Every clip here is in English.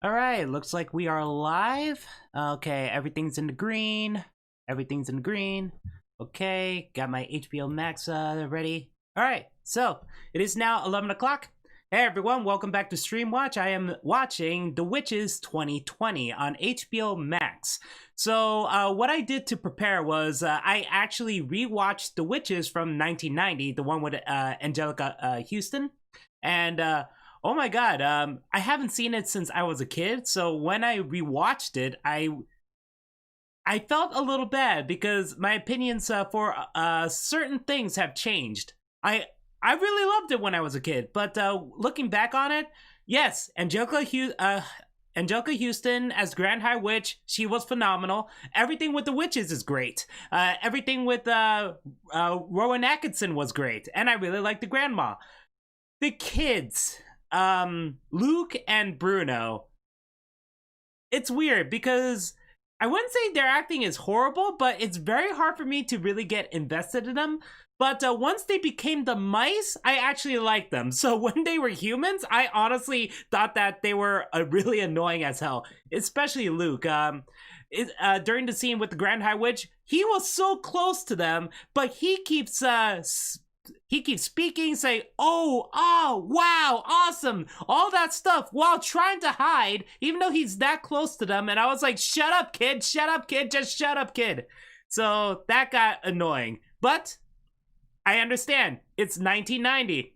All right, looks like we are live. Okay, everything's in the green. Everything's in the green. Okay, got my HBO Max ready. All right, so it is now 11 o'clock. Hey everyone, welcome back to Stream Watch. I am watching The Witches 2020 on HBO Max. So what I did to prepare was I actually rewatched The Witches from 1990, the one with Angelica Houston. And oh my god, I haven't seen it since I was a kid, so when I rewatched it, I felt a little bad because my opinions for certain things have changed. I really loved it when I was a kid, but looking back on it, yes, Angelica Houston as Grand High Witch, she was phenomenal. Everything with the witches is great. Everything with Rowan Atkinson was great, and I really liked the grandma. The kids, Luke and Bruno, it's weird because I wouldn't say their acting is horrible, but it's very hard for me to really get invested in them. But once they became the mice, I actually liked them. So when they were humans, I honestly thought that they were really annoying as hell, especially Luke. During the scene with the Grand High Witch, he was so close to them, but he keeps speaking, saying, oh, wow, awesome, all that stuff, while trying to hide, even though he's that close to them. And I was like, shut up, kid, just shut up, kid. So that got annoying. But I understand. It's 1990.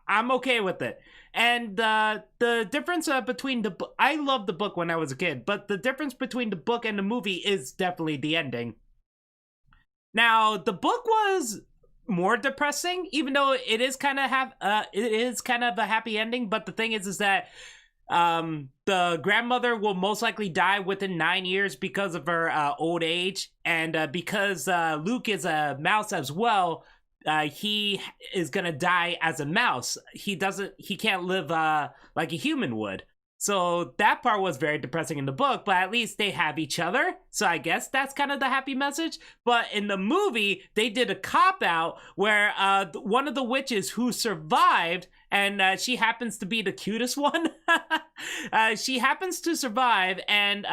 I'm okay with it. And the difference between the book, I loved the book when I was a kid, but the difference between the book and the movie is definitely the ending. Now, the book was more depressing, even though it is kind of a happy ending. But the thing is that the grandmother will most likely die within 9 years because of her old age, and because Luke is a mouse as well. He is gonna die as a mouse. He can't live like a human would. So that part was very depressing in the book, but at least they have each other. So I guess that's kind of the happy message. But in the movie, they did a cop out where one of the witches who survived, and she happens to be the cutest one, she happens to survive and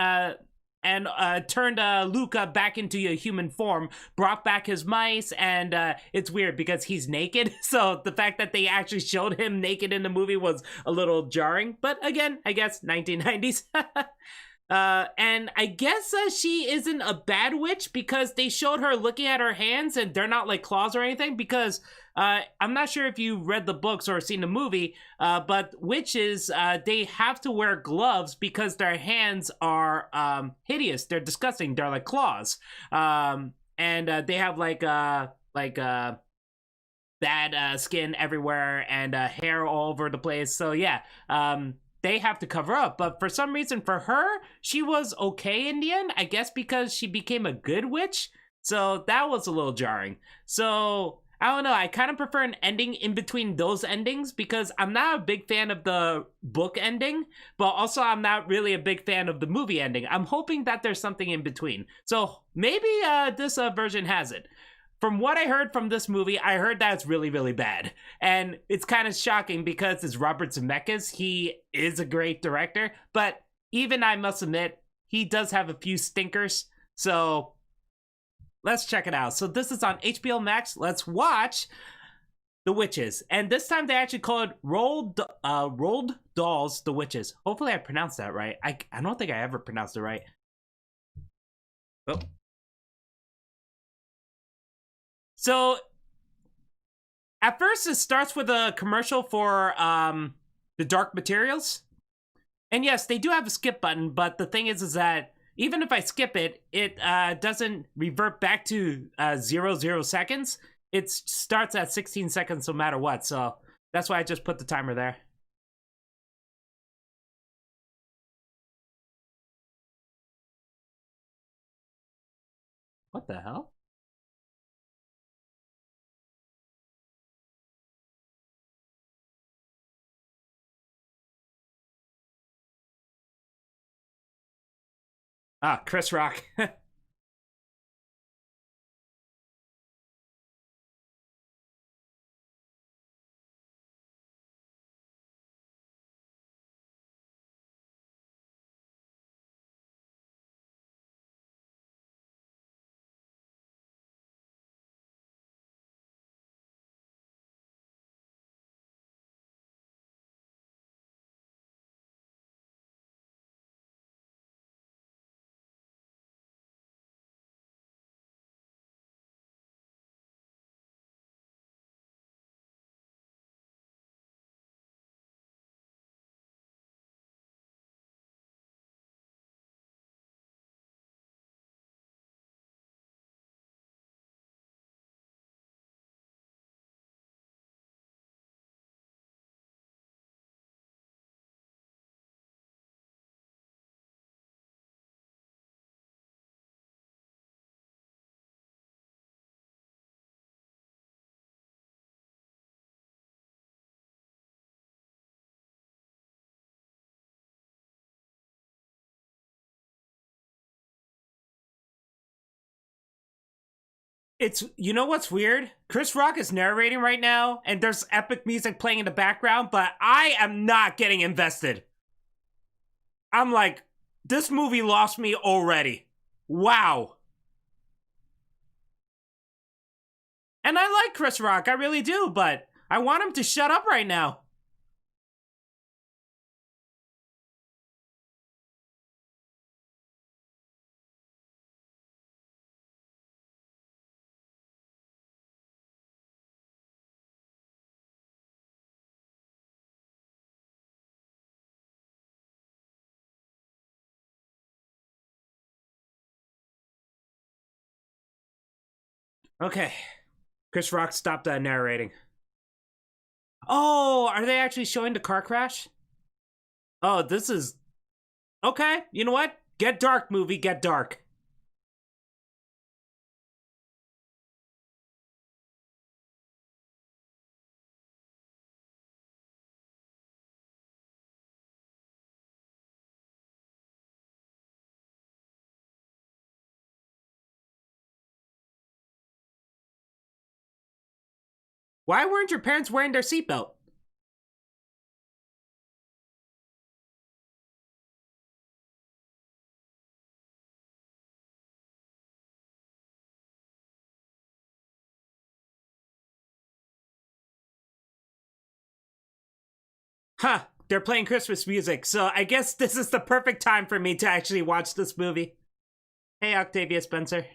turned Luke back into a human form, brought back his mice, and it's weird because he's naked. So the fact that they actually showed him naked in the movie was a little jarring. But again, I guess 1990s. And I guess she isn't a bad witch because they showed her looking at her hands and they're not like claws or anything, because I'm not sure if you read the books or seen the movie, but witches, they have to wear gloves because their hands are hideous. They're disgusting. They're like claws. And they have like bad skin everywhere and hair all over the place. So yeah, they have to cover up. But for some reason, for her, she was okay in the end, I guess because she became a good witch. So that was a little jarring. So I don't know, I kind of prefer an ending in between those endings because I'm not a big fan of the book ending, but also I'm not really a big fan of the movie ending. I'm hoping that there's something in between. So maybe this version has it. From what I heard from this movie, I heard that it's really, really bad. And it's kind of shocking because it's Robert Zemeckis. He is a great director, but even I must admit, he does have a few stinkers. So let's check it out. So this is on HBO Max. Let's watch The Witches. And this time they actually call it Rolled Dolls, The Witches. Hopefully I pronounced that right. I don't think I ever pronounced it right. Oh. So at first it starts with a commercial for the Dark Materials. And yes, they do have a skip button, but the thing is that even if I skip it, it doesn't revert back to 0 seconds. It starts at 16 seconds no matter what. So that's why I just put the timer there. What the hell? Ah, Chris Rock. It's, you know what's weird? Chris Rock is narrating right now, and there's epic music playing in the background, but I am not getting invested. I'm like, this movie lost me already. Wow. And I like Chris Rock, I really do, but I want him to shut up right now. Okay, Chris Rock stopped narrating. Oh, are they actually showing the car crash? Oh, this is okay. You know what? Get dark, movie. Get dark. Why weren't your parents wearing their seatbelt? Huh. They're playing Christmas music, so I guess this is the perfect time for me to actually watch this movie. Hey, Octavia Spencer.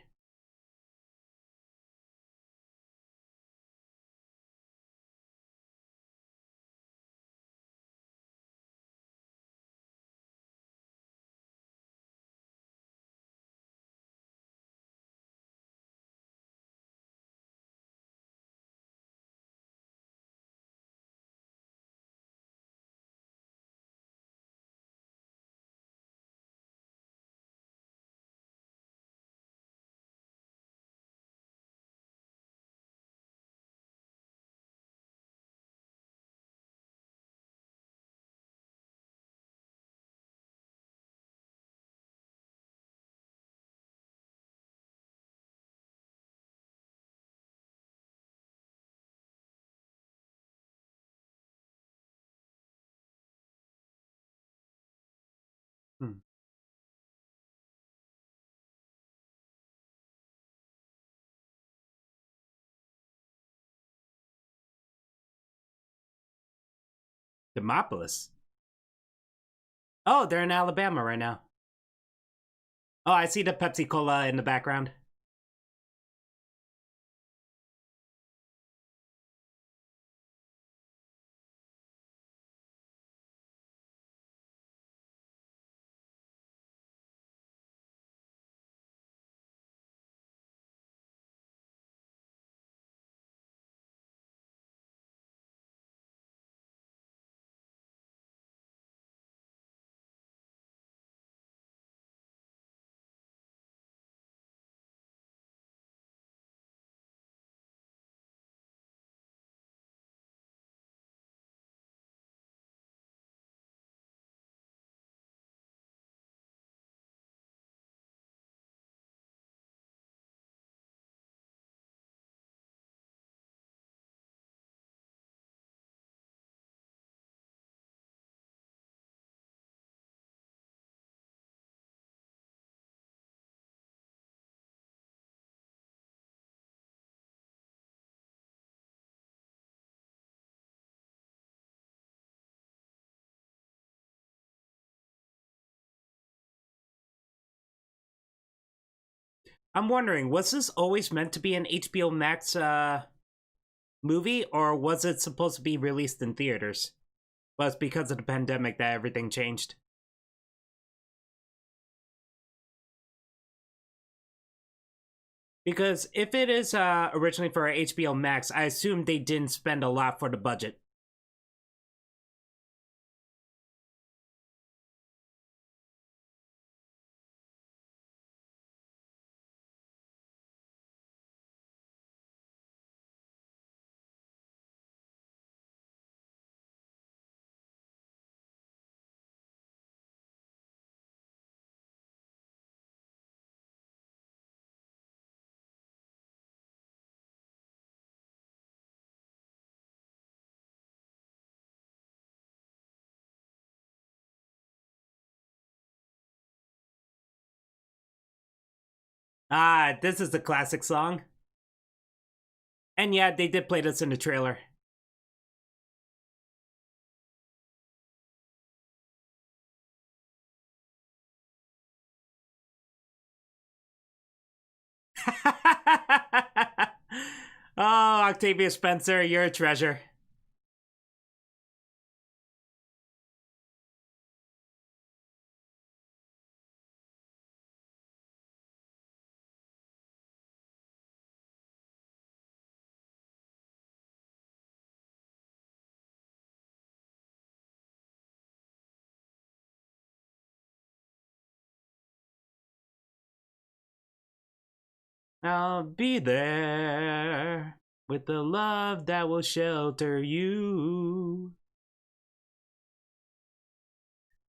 Hmm. Demopolis. Oh, they're in Alabama right now. Oh, I see the Pepsi Cola in the background. I'm wondering, was this always meant to be an HBO Max movie, or was it supposed to be released in theaters? But it's because of the pandemic that everything changed. Because if it is originally for HBO Max, I assume they didn't spend a lot for the budget. Ah, this is the classic song. And yeah, they did play this in the trailer. Oh, Octavia Spencer, you're a treasure. I'll be there with the love that will shelter you.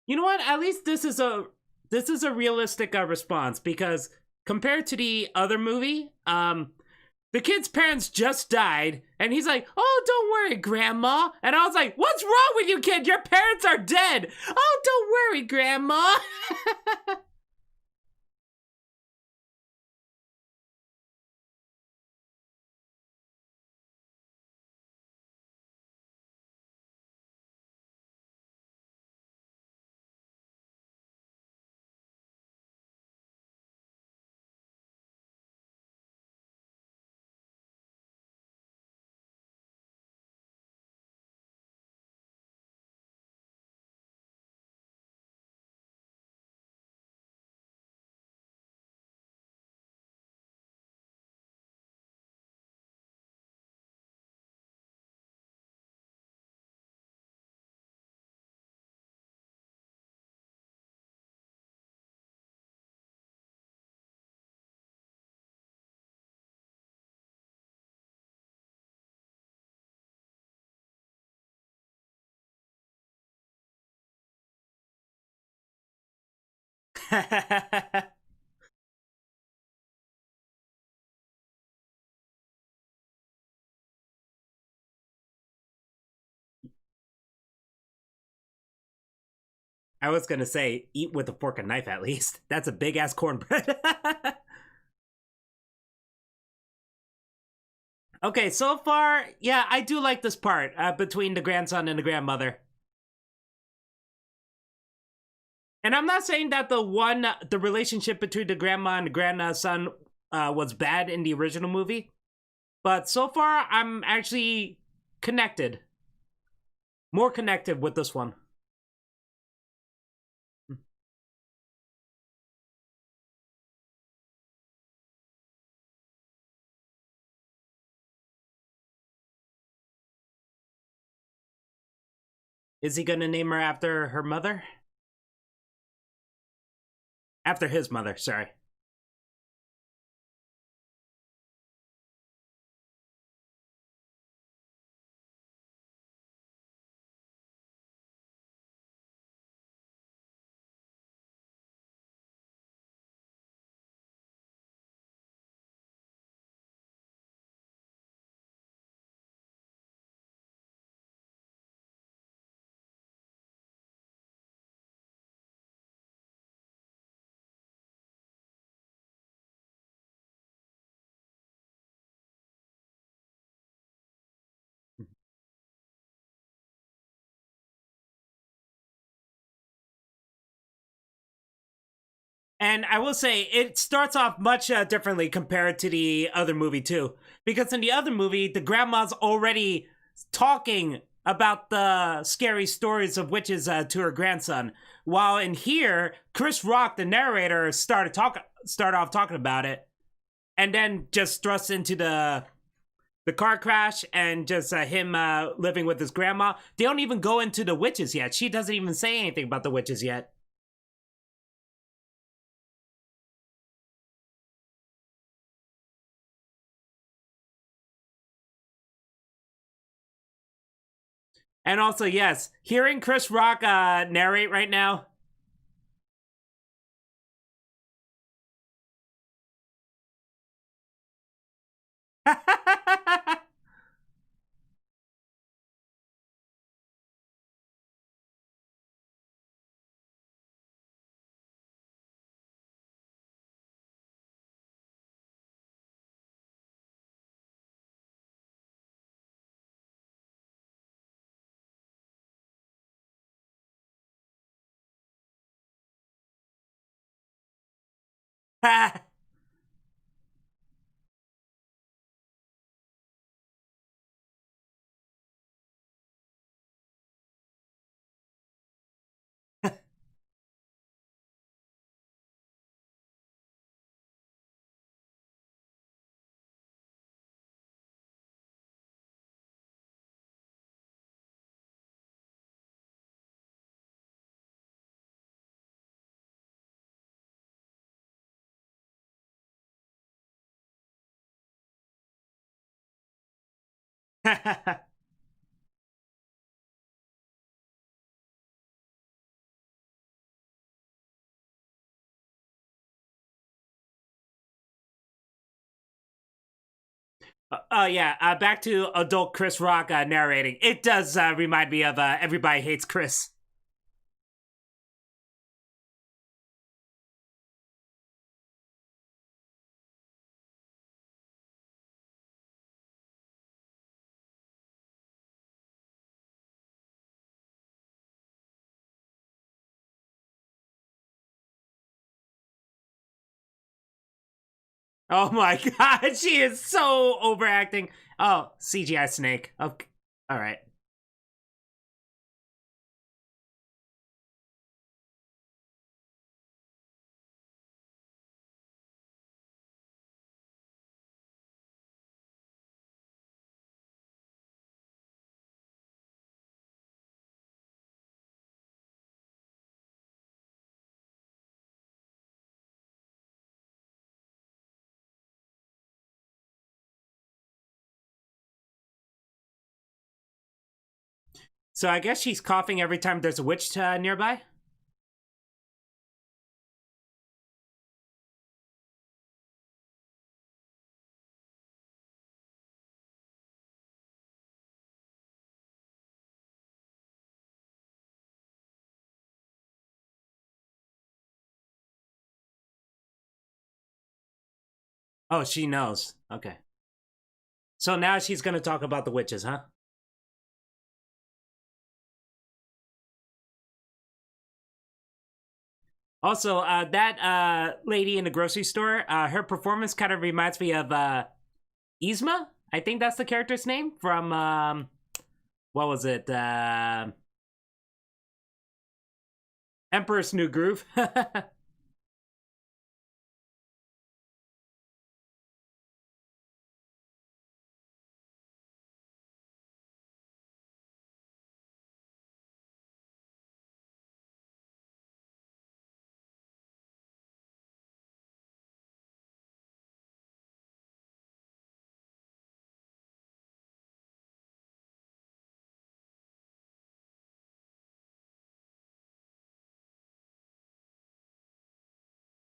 You know what? At least this is a realistic response because compared to the other movie, the kid's parents just died, and he's like, "Oh, don't worry, Grandma." And I was like, "What's wrong with you, kid? Your parents are dead." "Oh, don't worry, Grandma." I was gonna say, eat with a fork and knife at least. That's a big ass cornbread. Okay, so far, yeah, I do like this part between the grandson and the grandmother. And I'm not saying that the relationship between the grandma and the grandson was bad in the original movie, but so far I'm actually connected, more connected with this one. Is he gonna name her after her mother? After his mother, sorry. And I will say, it starts off much differently compared to the other movie, too. Because in the other movie, the grandma's already talking about the scary stories of witches to her grandson. While in here, Chris Rock, the narrator, start off talking about it, and then just thrusts into the car crash and just him living with his grandma. They don't even go into the witches yet. She doesn't even say anything about the witches yet. And also, yes, hearing Chris Rock narrate right now. Oh yeah, back to adult Chris Rock narrating. It does remind me of Everybody Hates Chris. Oh my god, she is so overacting. Oh, CGI Snake. Okay, all right. So I guess she's coughing every time there's a witch nearby. Oh, she knows. Okay. So now she's gonna talk about the witches, huh? Also, that lady in the grocery store, her performance kind of reminds me of Yzma. I think that's the character's name from what was it? Emperor's New Groove.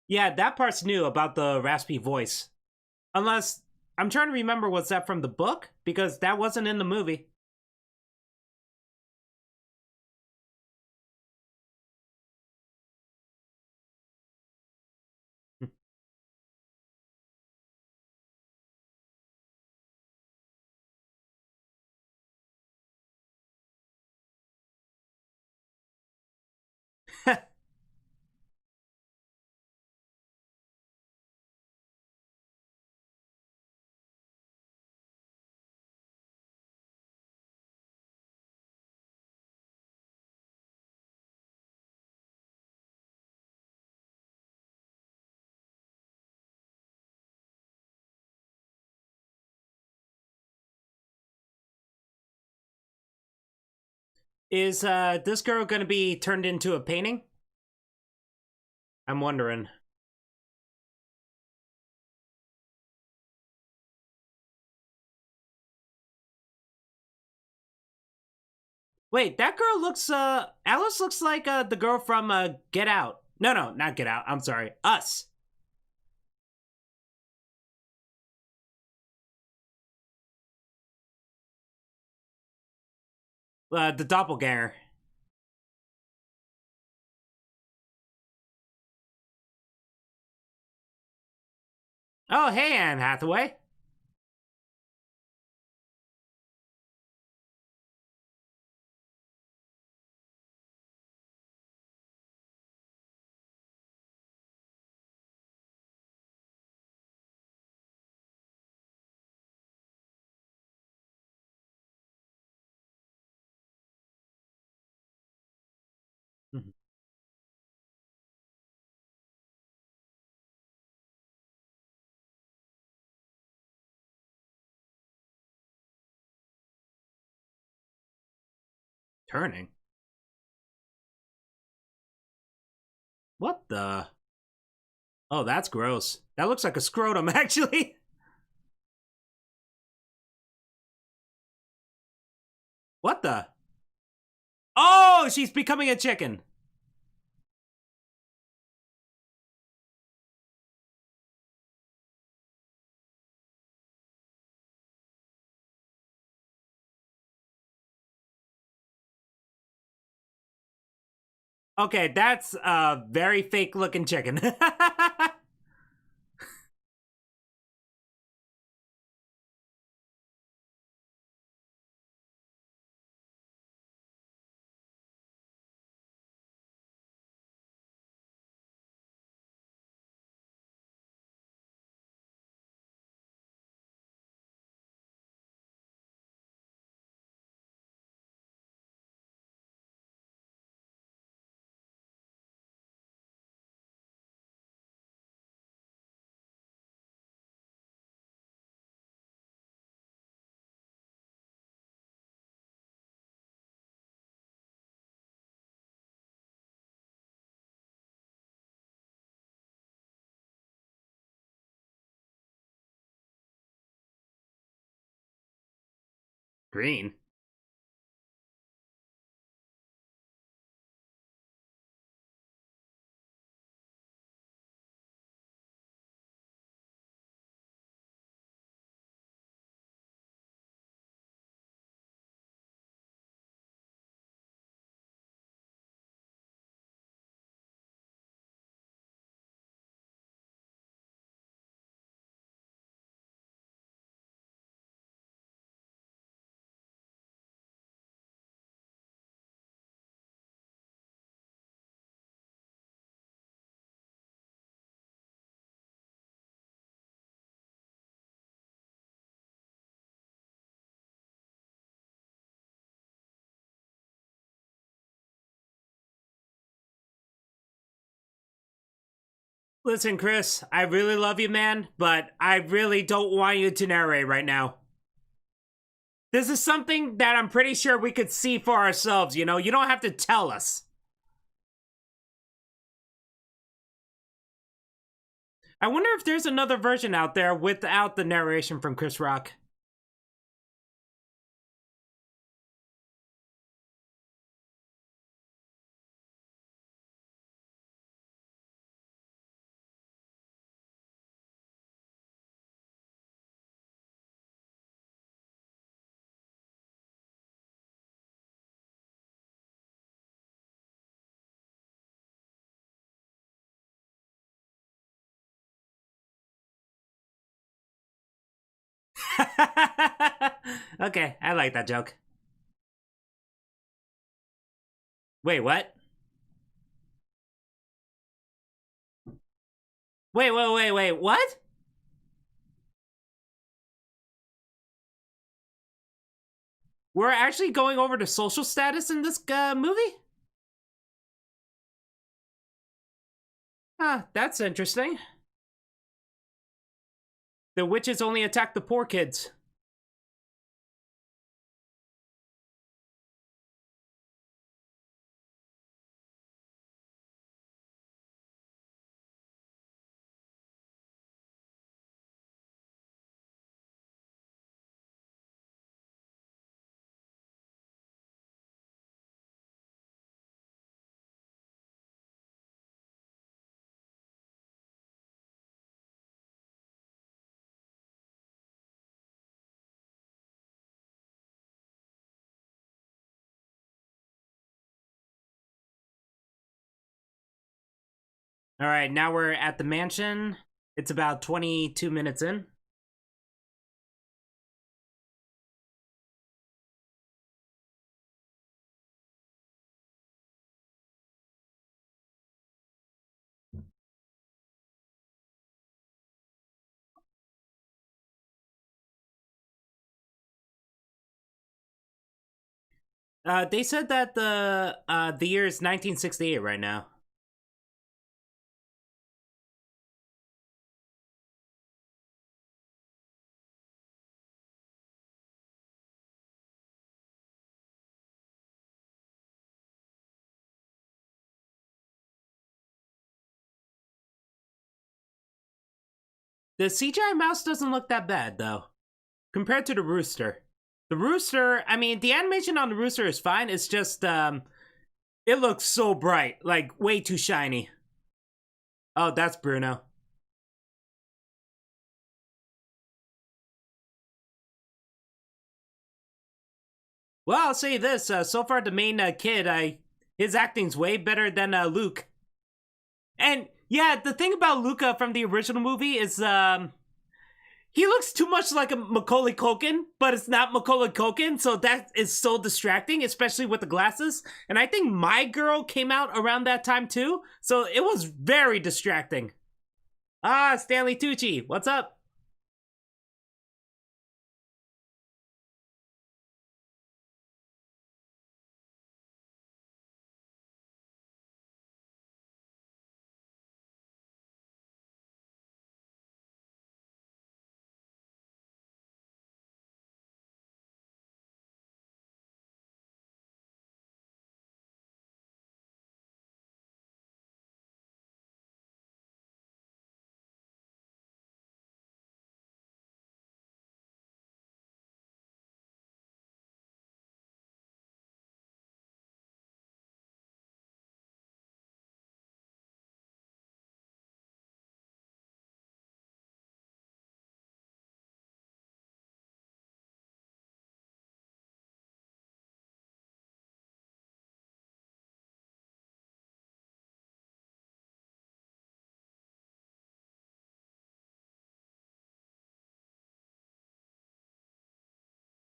Yeah, that part's new about the raspy voice. Unless I'm trying to remember, was that from the book? Because that wasn't in the movie. Is this girl gonna be turned into a painting? I'm wondering. Wait, that girl looks Alice looks like the girl from Get Out. No, no, not Get Out. I'm sorry. Us. The doppelganger. Oh, hey, Anne Hathaway. Mhm. Turning? What the? Oh, that's gross. That looks like a scrotum, actually. What the? Oh, she's becoming a chicken. Okay, that's a very fake looking chicken. Green. Listen, Chris, I really love you, man, but I really don't want you to narrate right now. This is something that I'm pretty sure we could see for ourselves, you know? You don't have to tell us. I wonder if there's another version out there without the narration from Chris Rock. Okay, I like that joke. Wait, what? Wait, what? We're actually going over to social status in this movie? Huh, that's interesting. The witches only attack the poor kids. All right, now we're at the mansion. It's about 22 minutes in. They said that the year is 1968 right now. The CGI mouse doesn't look that bad though, compared to the rooster. The rooster, I mean, the animation on the rooster is fine. It's just it looks so bright, like way too shiny. Oh, that's Bruno. Well, I'll say this: so far, the main kid, his acting's way better than Luke. And yeah, the thing about Luca from the original movie is he looks too much like a Macaulay Culkin, but it's not Macaulay Culkin, so that is so distracting, especially with the glasses. And I think My Girl came out around that time too, so it was very distracting. Ah, Stanley Tucci, what's up?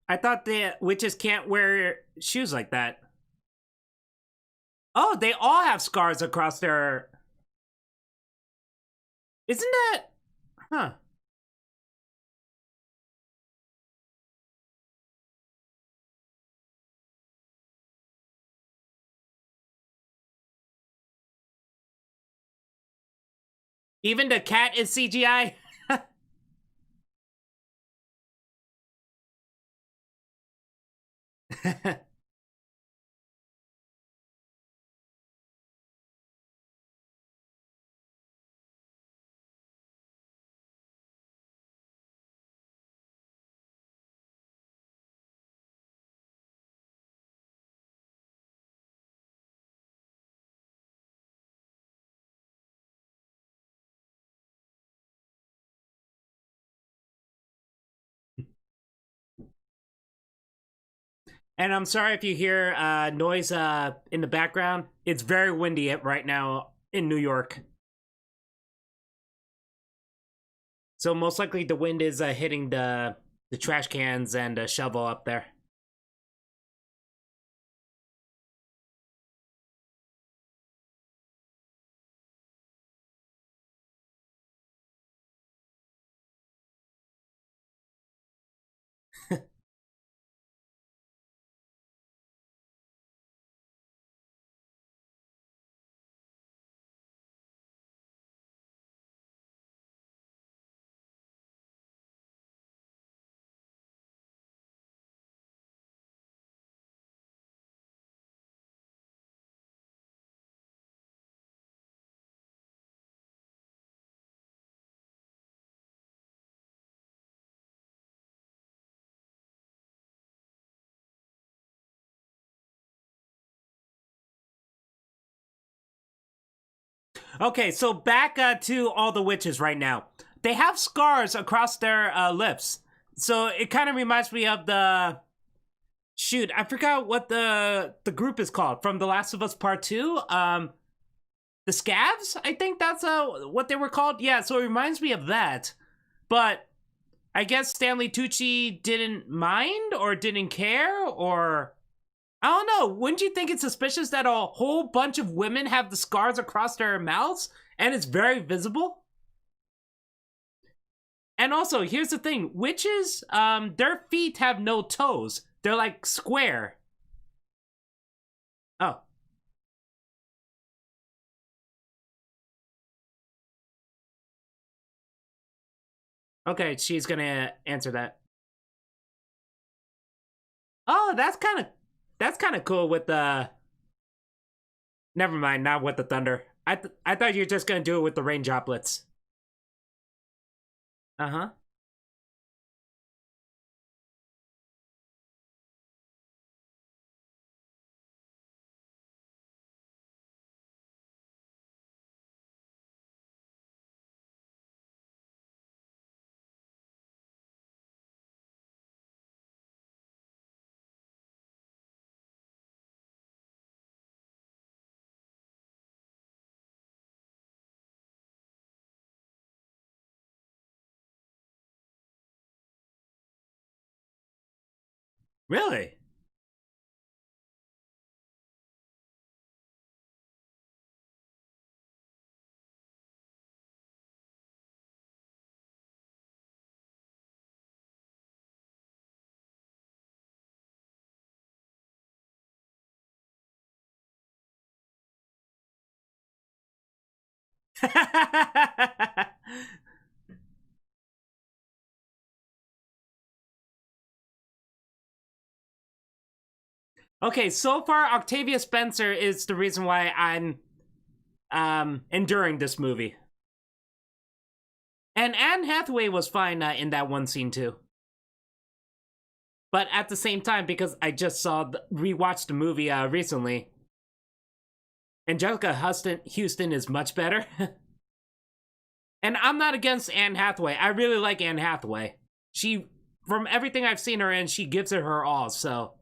I thought the witches can't wear shoes like that. Oh, they all have scars across their. Isn't that. Huh. Even the cat is CGI? And I'm sorry if you hear noise in the background. It's very windy right now in New York. So most likely the wind is hitting the trash cans and a shovel up there. Okay, so back to all the witches right now. They have scars across their lips. So it kind of reminds me of the shoot, I forgot what the group is called from The Last of Us Part 2. The Scavs, I think that's what they were called. Yeah, so it reminds me of that. But I guess Stanley Tucci didn't mind or didn't care or I don't know. Wouldn't you think it's suspicious that a whole bunch of women have the scars across their mouths and it's very visible? And also, here's the thing: witches, their feet have no toes. They're like square. Oh, okay. She's gonna answer that. Oh, that's kind of cool with the. Never mind, not with the thunder. I thought you were just gonna do it with the rain droplets. Uh huh. Really? Okay, so far Octavia Spencer is the reason why I'm enduring this movie. And Anne Hathaway was fine in that one scene too. But at the same time, because I just rewatched the movie recently, Houston is much better. And I'm not against Anne Hathaway. I really like Anne Hathaway. She, from everything I've seen her in, she gives it her all. So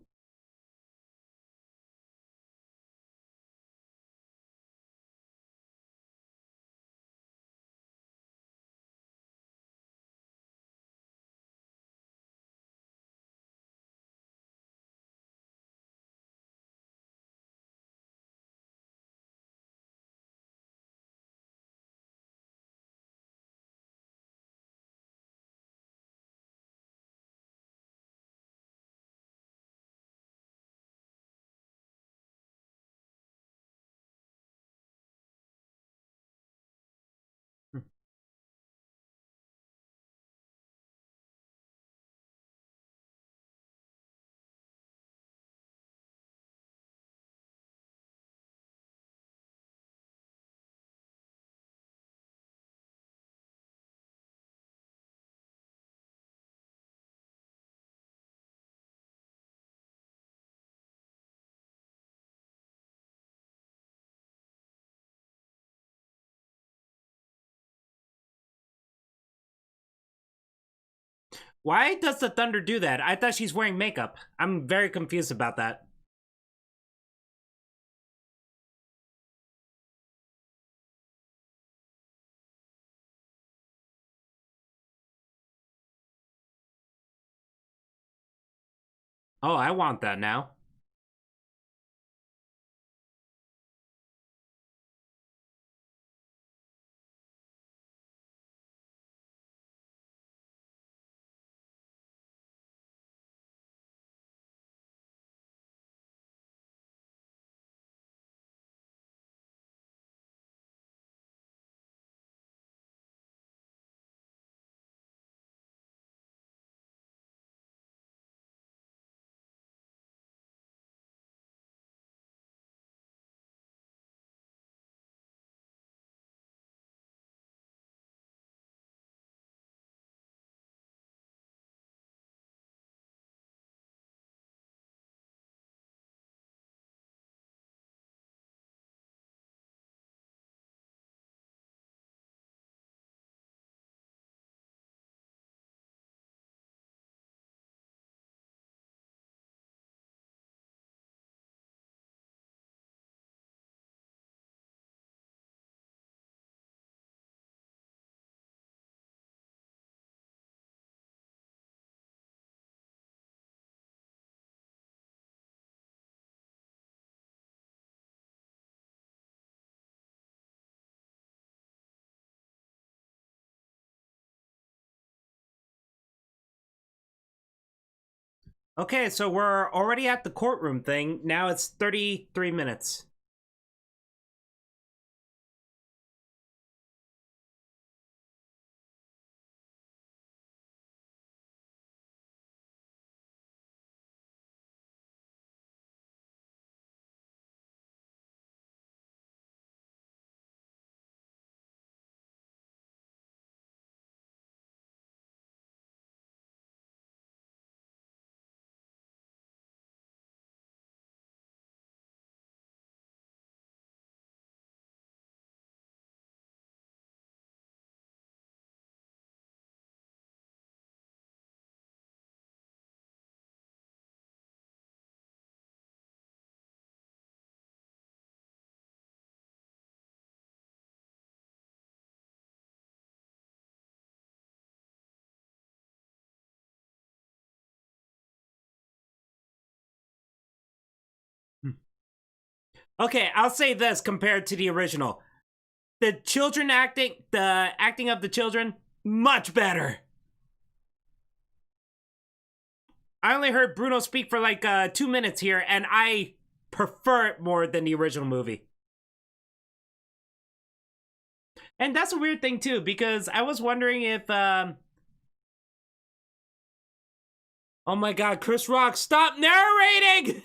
why does the Thunder do that? I thought she's wearing makeup. I'm very confused about that. Oh, I want that now. Okay, so we're already at the courtroom thing. Now it's 33 minutes. Okay, I'll say this compared to the original. The acting of the children, much better. I only heard Bruno speak for like 2 minutes here, and I prefer it more than the original movie. And that's a weird thing too, because I was wondering if, oh my God, Chris Rock, stop narrating!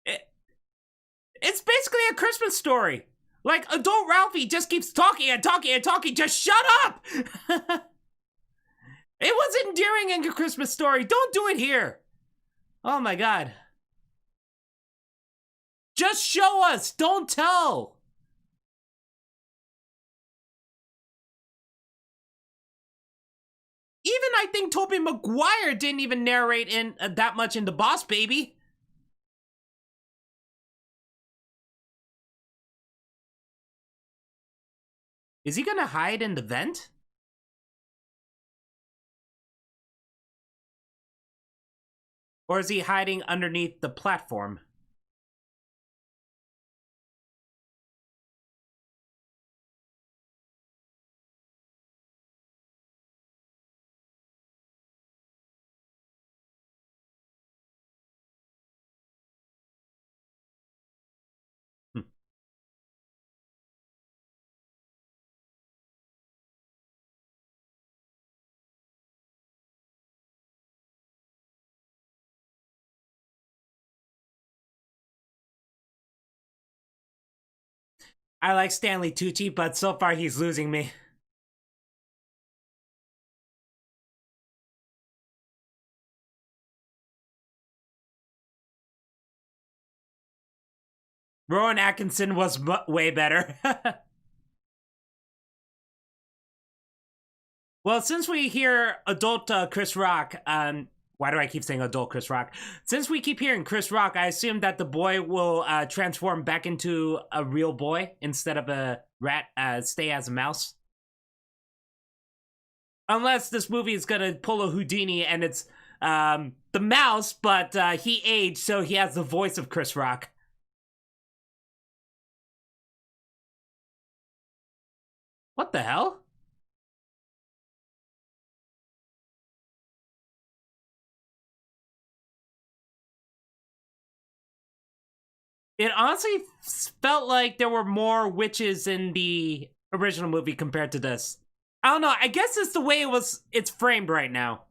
it, it's basically a Christmas story. Like, adult Ralphie just keeps talking and talking and talking. Just shut up! It was endearing in a Christmas story. Don't do it here. Oh my God. Just show us. Don't tell. Even I think Tobey Maguire didn't even narrate in that much in The Boss Baby. Is he gonna hide in the vent? Or is he hiding underneath the platform? Hmm. I like Stanley Tucci, but so far he's losing me. Rowan Atkinson was way better. Well, since we hear adult Chris Rock, why do I keep saying adult Chris Rock? Since we keep hearing Chris Rock, I assume that the boy will transform back into a real boy instead of a rat, stay as a mouse. Unless this movie is gonna pull a Houdini and it's the mouse, but he aged, so he has the voice of Chris Rock. What the hell? It honestly felt like there were more witches in the original movie compared to this. I don't know. I guess it's the way it's framed right now.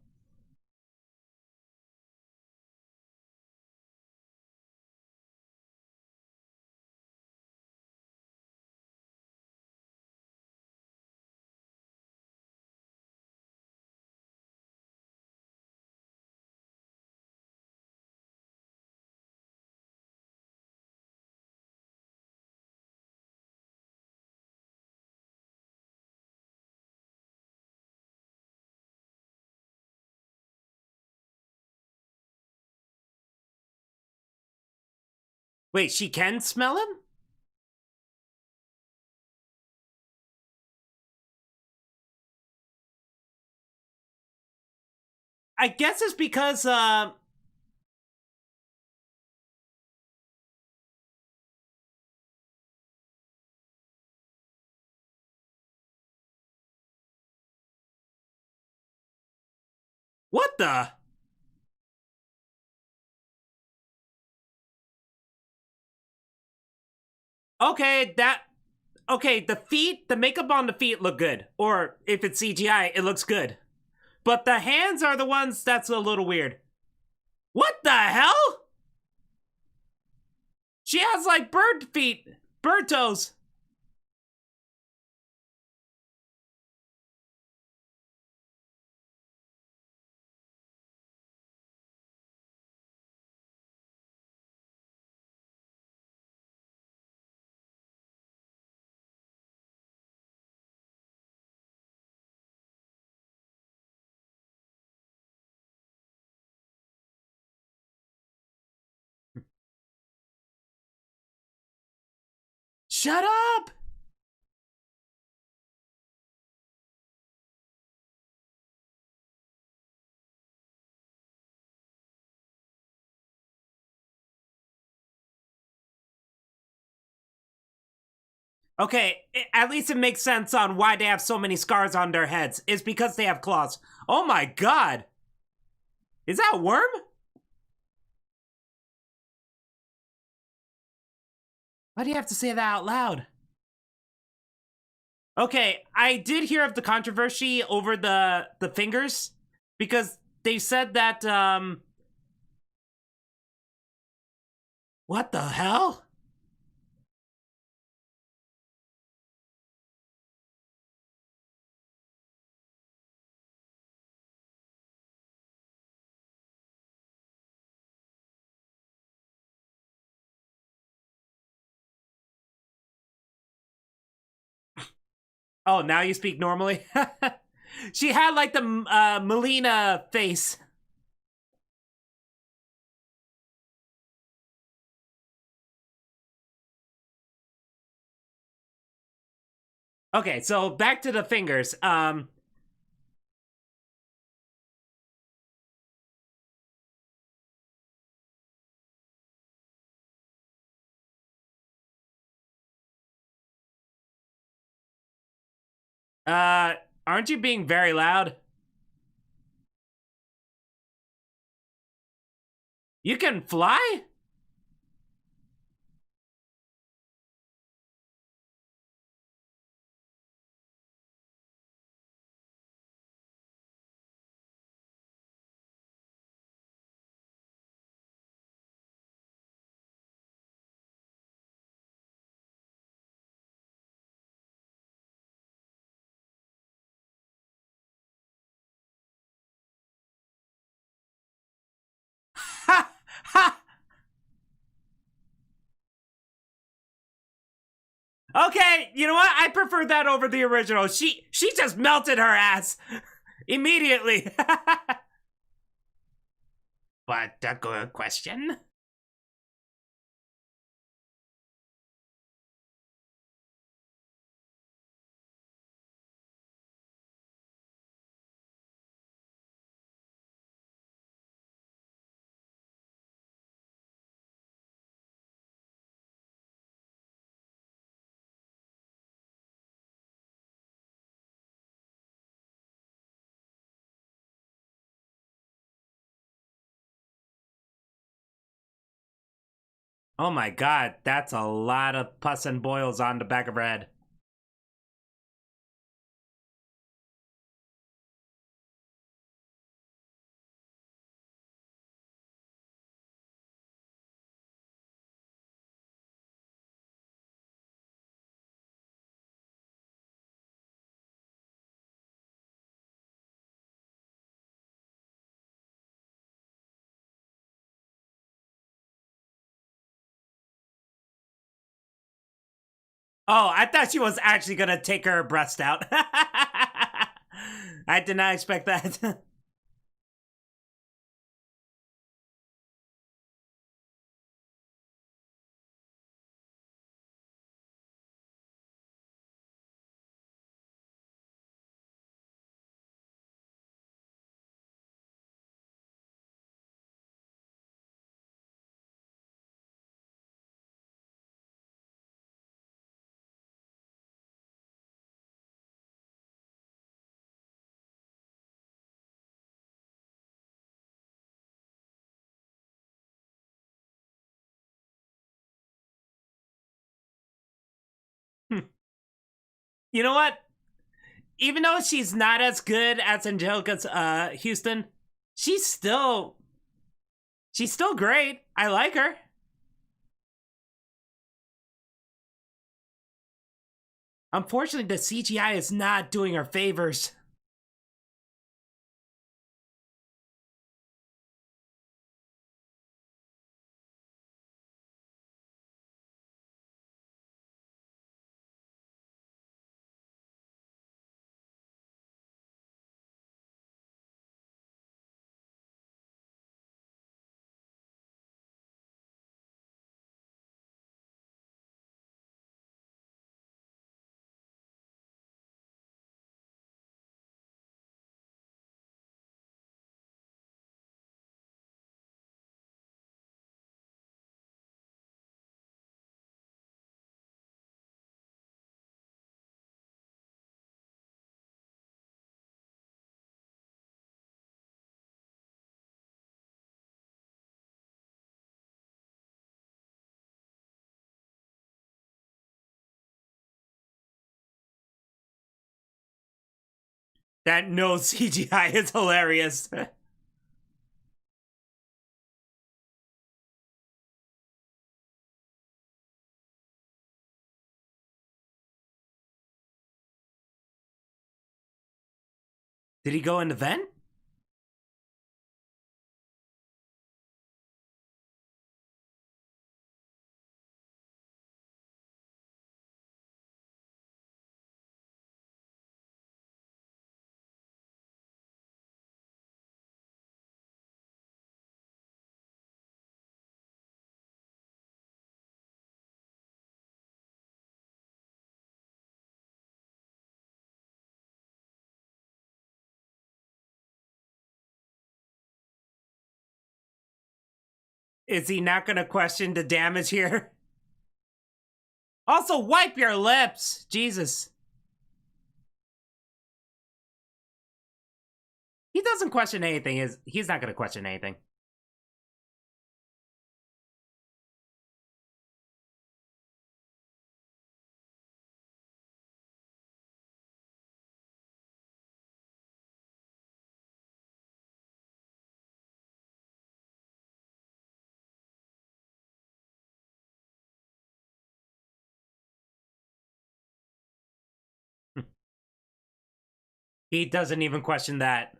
Wait, she can smell him? I guess it's because the? Okay, that. Okay, the feet, the makeup on the feet look good. Or if it's CGI, it looks good. But the hands are the ones that's a little weird. What the hell? She has like bird feet, bird toes. Shut up! Okay, at least it makes sense on why they have so many scars on their heads. It's because they have claws. Oh my god! Is that a worm? Why do you have to say that out loud? Okay, I did hear of the controversy over the fingers because they said that what the hell? Oh, now you speak normally? She had like the Melina face. Okay, so back to the fingers. Uh aren't you being very loud? You can fly? Ha ha. Okay, you know what? I prefer that over the original. She just melted her ass immediately. But a good question. Oh my god, that's a lot of pus and boils on the back of her head. Oh, I thought she was actually gonna take her breast out. I did not expect that. You know what? Even though she's not as good as Angelica's Houston, she's still she's still great. I like her. Unfortunately, the CGI is not doing her favors. That no CGI is hilarious. Did he go in the vent? Is he not going to question the damage here? Also, wipe your lips. Jesus. He doesn't question anything. He's not going to question anything. He doesn't even question that.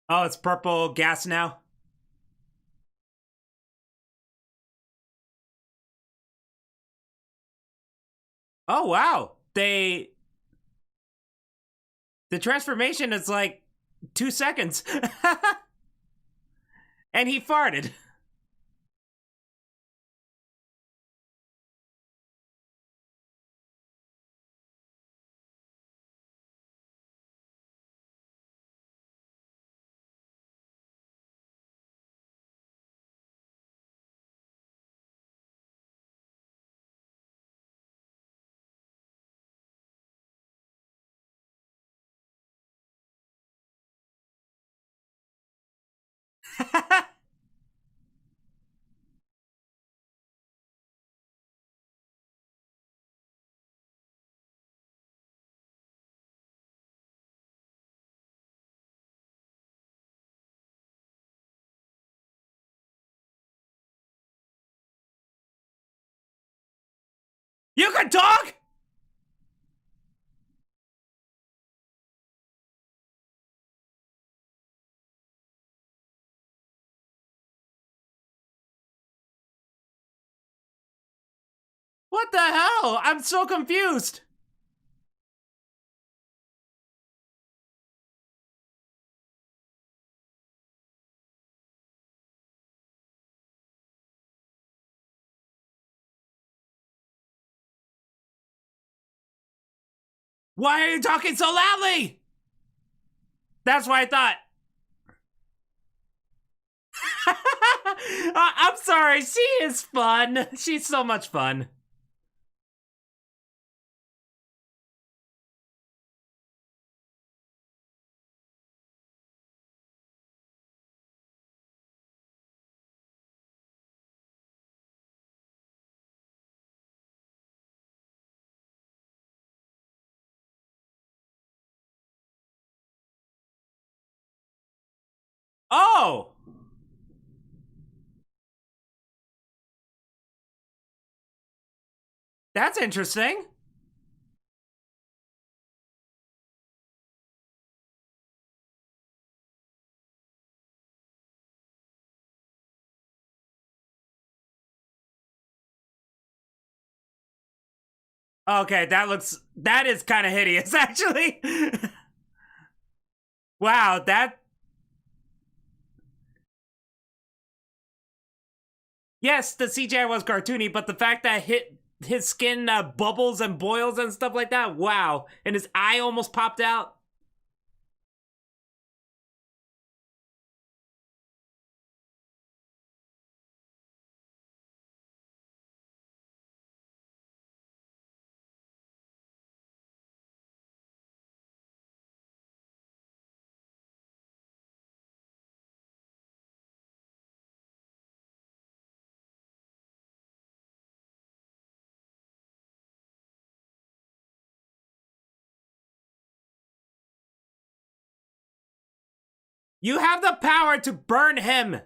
Oh, it's purple gas now. Oh, wow. The transformation is like 2 seconds. And he farted. You can talk? What the hell? I'm so confused. Why are you talking so loudly? That's what I thought. I'm sorry. She is fun. She's so much fun. Oh, that's interesting. Okay, that is kind of hideous, actually. Wow, that. Yes, the CGI was cartoony, but the fact that his skin bubbles and boils and stuff like that, wow. And his eye almost popped out. You have the power to burn him.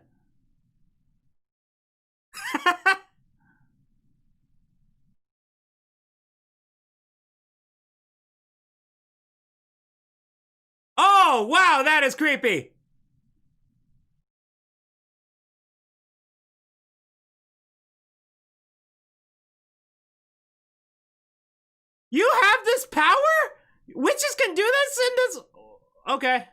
Oh, wow, that is creepy. You have this power? Witches can do this in this. Okay.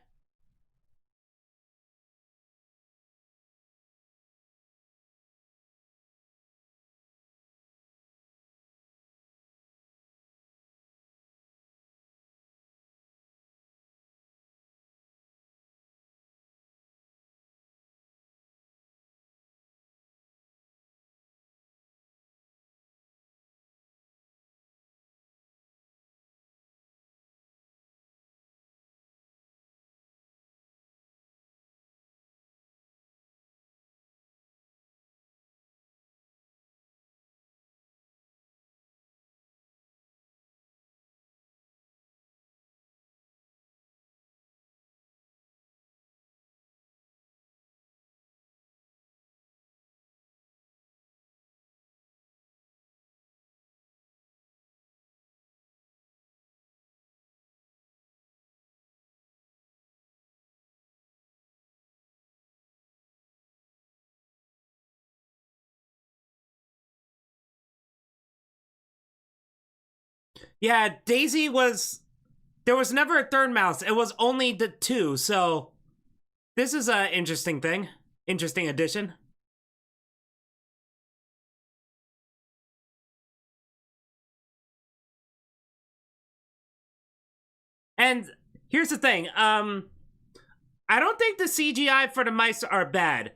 Yeah, Daisy was. There was never a third mouse. It was only the two. So this is an interesting thing. Interesting addition. And here's the thing. I don't think the CGI for the mice are bad.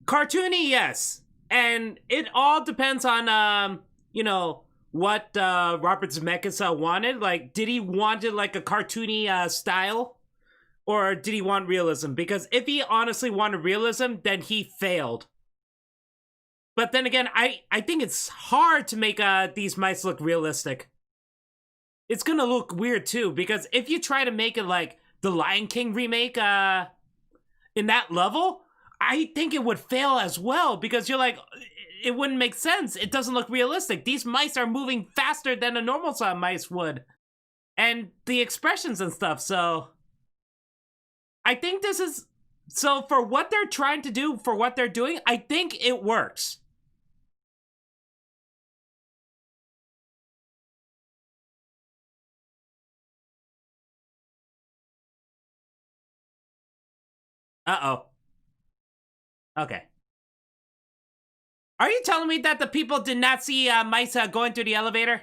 Cartoony, yes. And it all depends on what Robert Zemeckis wanted. Like, did he wanted like a cartoony style, or did he want realism? Because if he honestly wanted realism, then he failed. But then again, I think it's hard to make these mice look realistic. It's gonna look weird too, because if you try to make it like the Lion King remake in that level, I think it would fail as well, because you're like, it wouldn't make sense. It doesn't look realistic. These mice are moving faster than a normal size mice would. And the expressions and stuff, so I think this is so for what they're trying to do, for what they're doing, I think it works. Uh-oh. Okay. Are you telling me that the people did not see mice going through the elevator?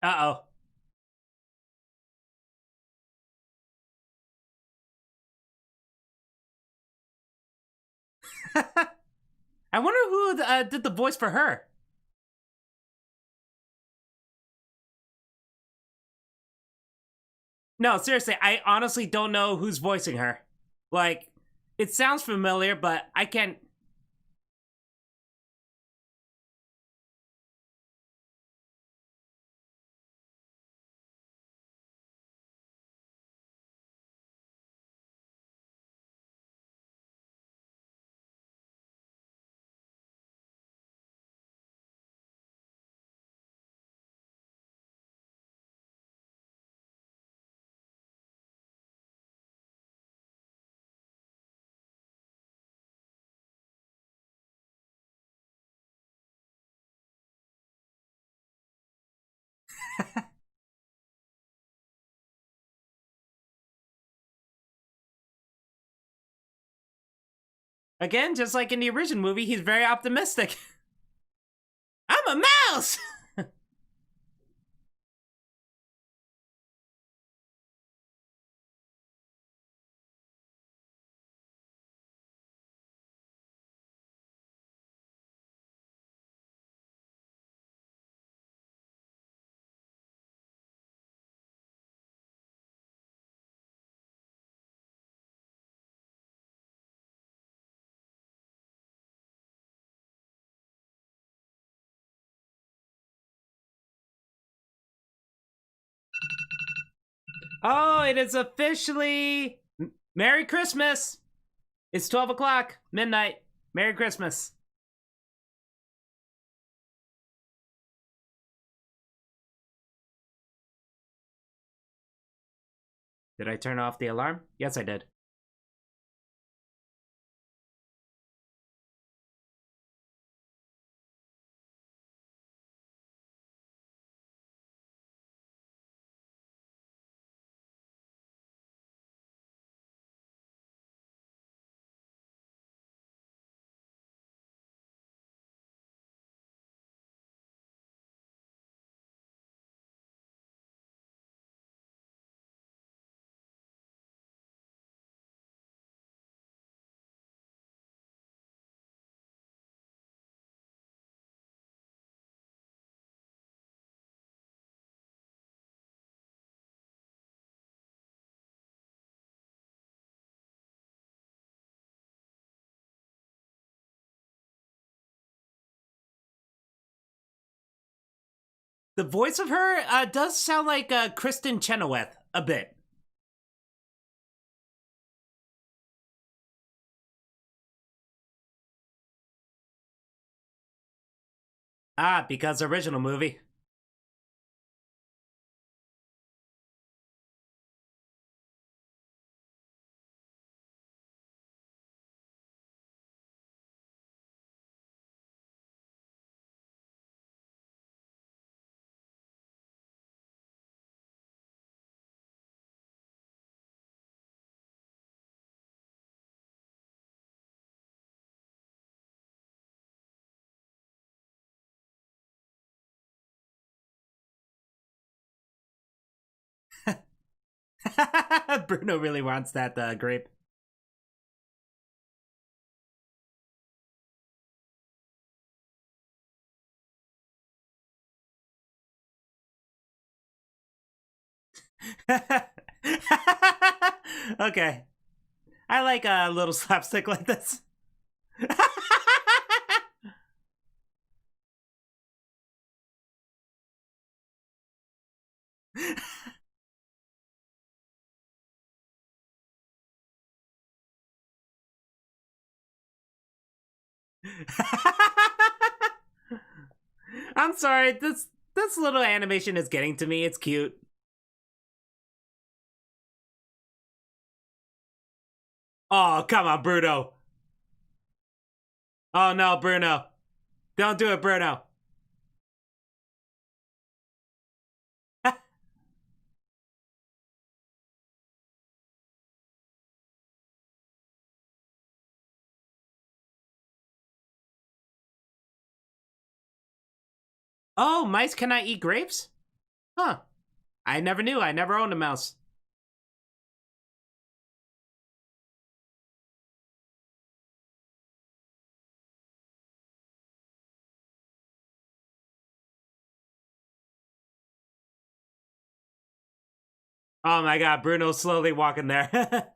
Uh oh. I wonder who did the voice for her. No, seriously, I honestly don't know who's voicing her. Like, it sounds familiar, but I can't. Again, just like in the original movie, he's very optimistic. I'm a mouse! Oh, it is officially Merry Christmas! It's 12 o'clock, midnight. Merry Christmas. Did I turn off the alarm? Yes, I did. The voice of her does sound like Kristen Chenoweth a bit. Ah, because original movie. Bruno really wants that grape. Okay. I like a little slapstick like this. I'm sorry, this little animation is getting to me. It's cute. Oh, come on, Bruno. Oh no, Bruno. Don't do it, Bruno. Oh, mice cannot eat grapes? Huh. I never knew. I never owned a mouse. Oh my god, Bruno's slowly walking there.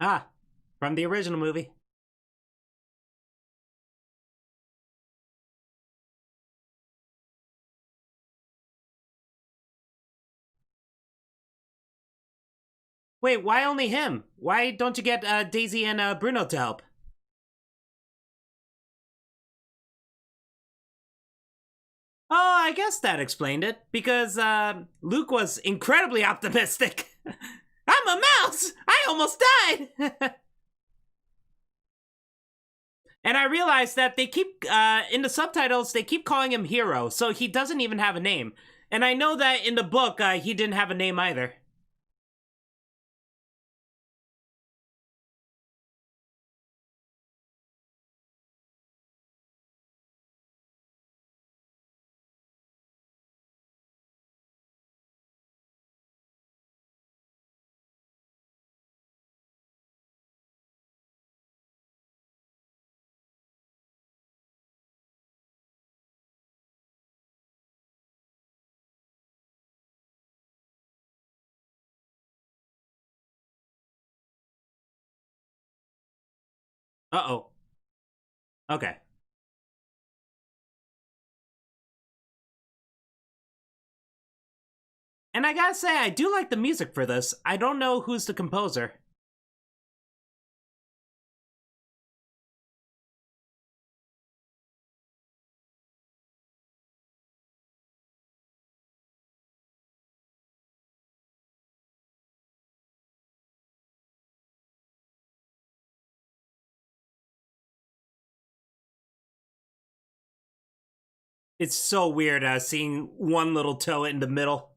Ah, from the original movie. Wait, why only him? Why don't you get Daisy and Bruno to help? Oh, I guess that explained it. Because Luke was incredibly optimistic. I'm a mouse! I almost died! And I realized that they keep, in the subtitles, they keep calling him Hero, so he doesn't even have a name. And I know that in the book, he didn't have a name either. Uh-oh. Okay. And I gotta say, I do like the music for this. I don't know who's the composer. It's so weird seeing one little toe in the middle.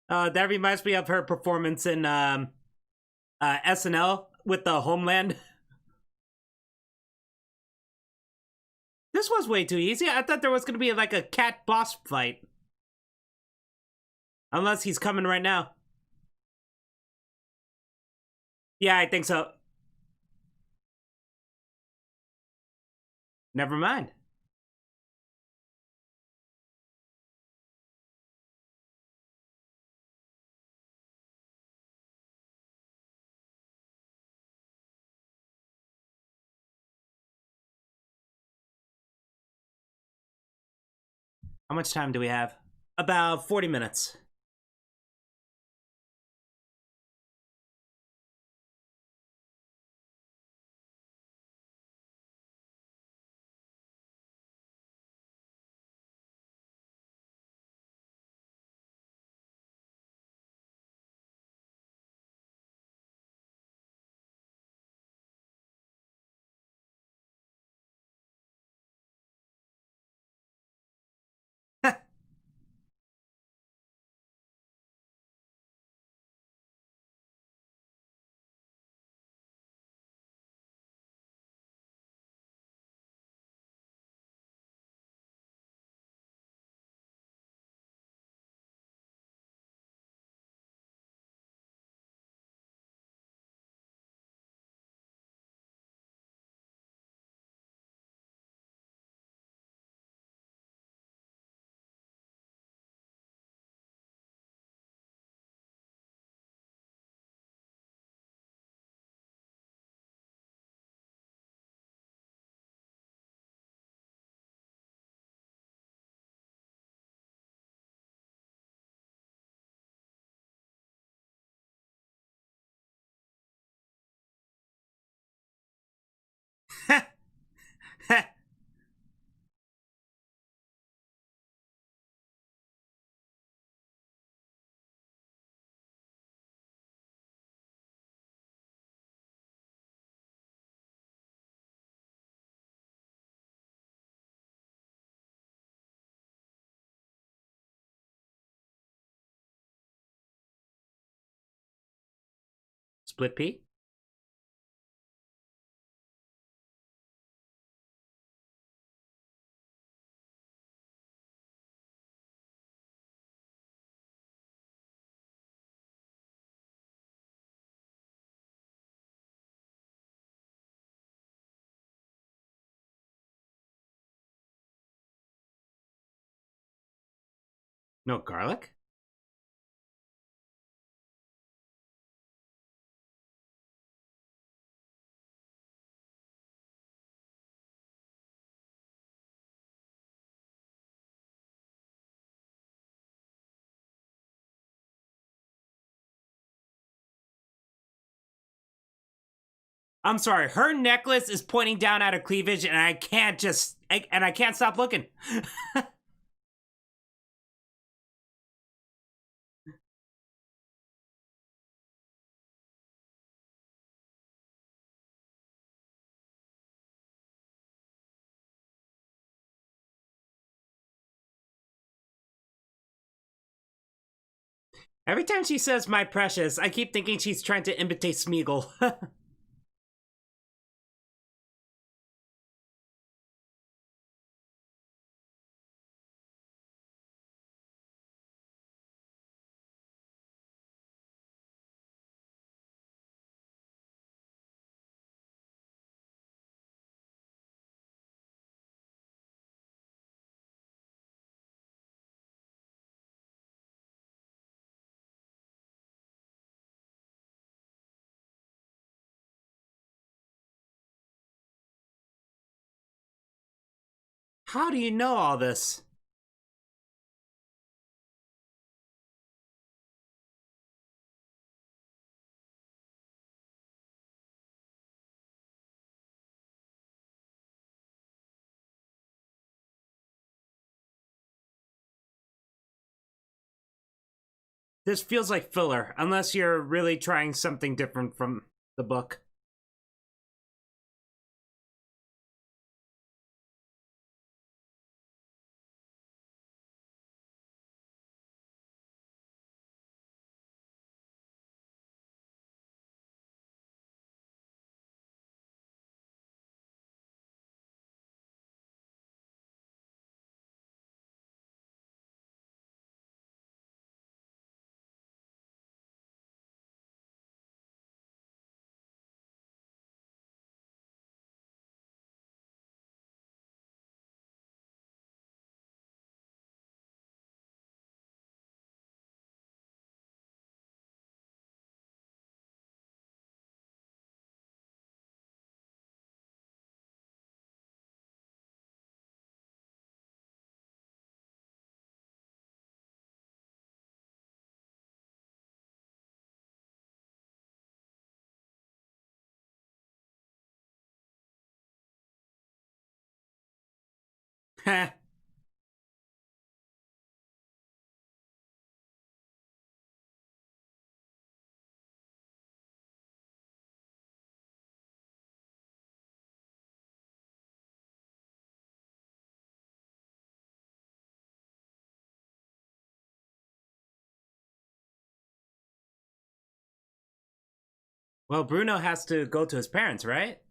That reminds me of her performance in SNL with the Homeland. This was way too easy. I thought there was going to be like a cat boss fight. Unless he's coming right now. Yeah, I think so. Never mind. How much time do we have? About 40 minutes. Split pea? No garlic? I'm sorry, her necklace is pointing down at her cleavage, and I can't stop looking. Every time she says "my precious," I keep thinking she's trying to imitate Smeagol. How do you know all this? This feels like filler, unless you're really trying something different from the book. Well, Bruno has to go to his parents, right?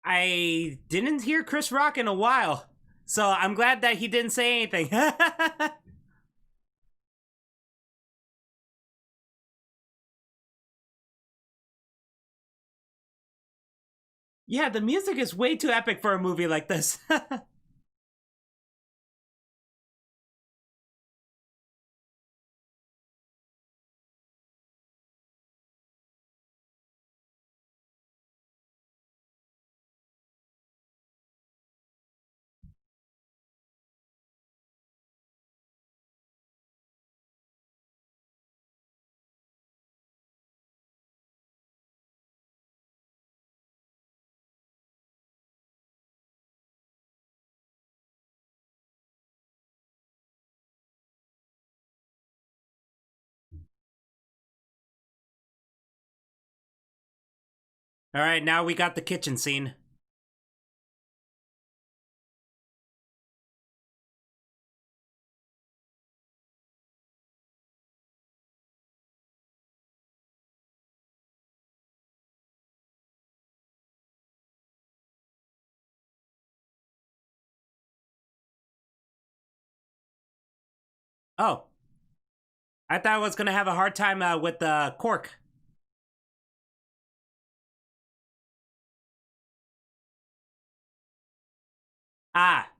I didn't hear Chris Rock in a while, so I'm glad that he didn't say anything. Yeah, the music is way too epic for a movie like this. All right, now we got the kitchen scene. Oh, I thought I was gonna have a hard time with the cork. Ah,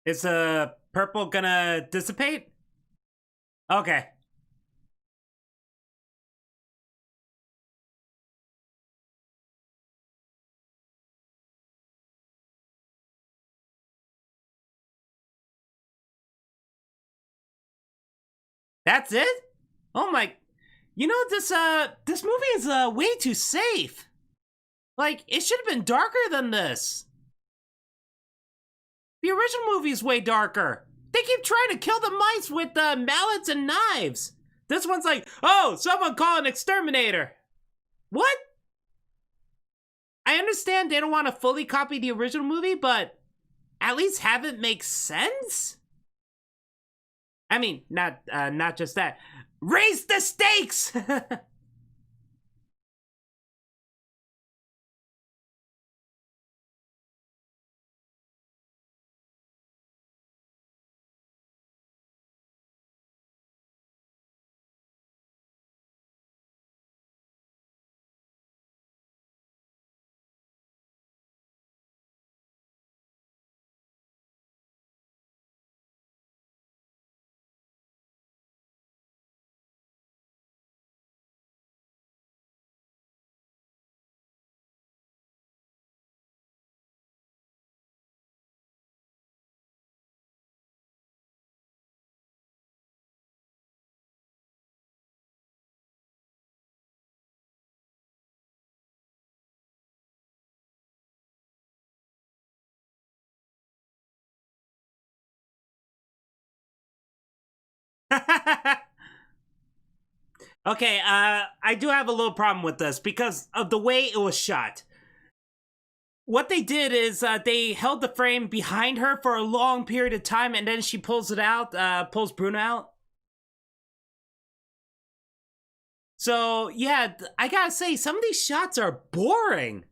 is the purple gonna dissipate? Okay, that's it. Oh my, you know this movie is way too safe. Like it should have been darker than this. The original movie is way darker. They keep trying to kill the mice with mallets and knives. This one's like, oh, someone call an exterminator. What? I understand they don't want to fully copy the original movie, but at least have it make sense. I mean, not just that. Raise the stakes. Okay, I do have a little problem with this because of the way it was shot. What they did is they held the frame behind her for a long period of time, and then she pulls it out, pulls Bruno out. So yeah, I gotta say, some of these shots are boring.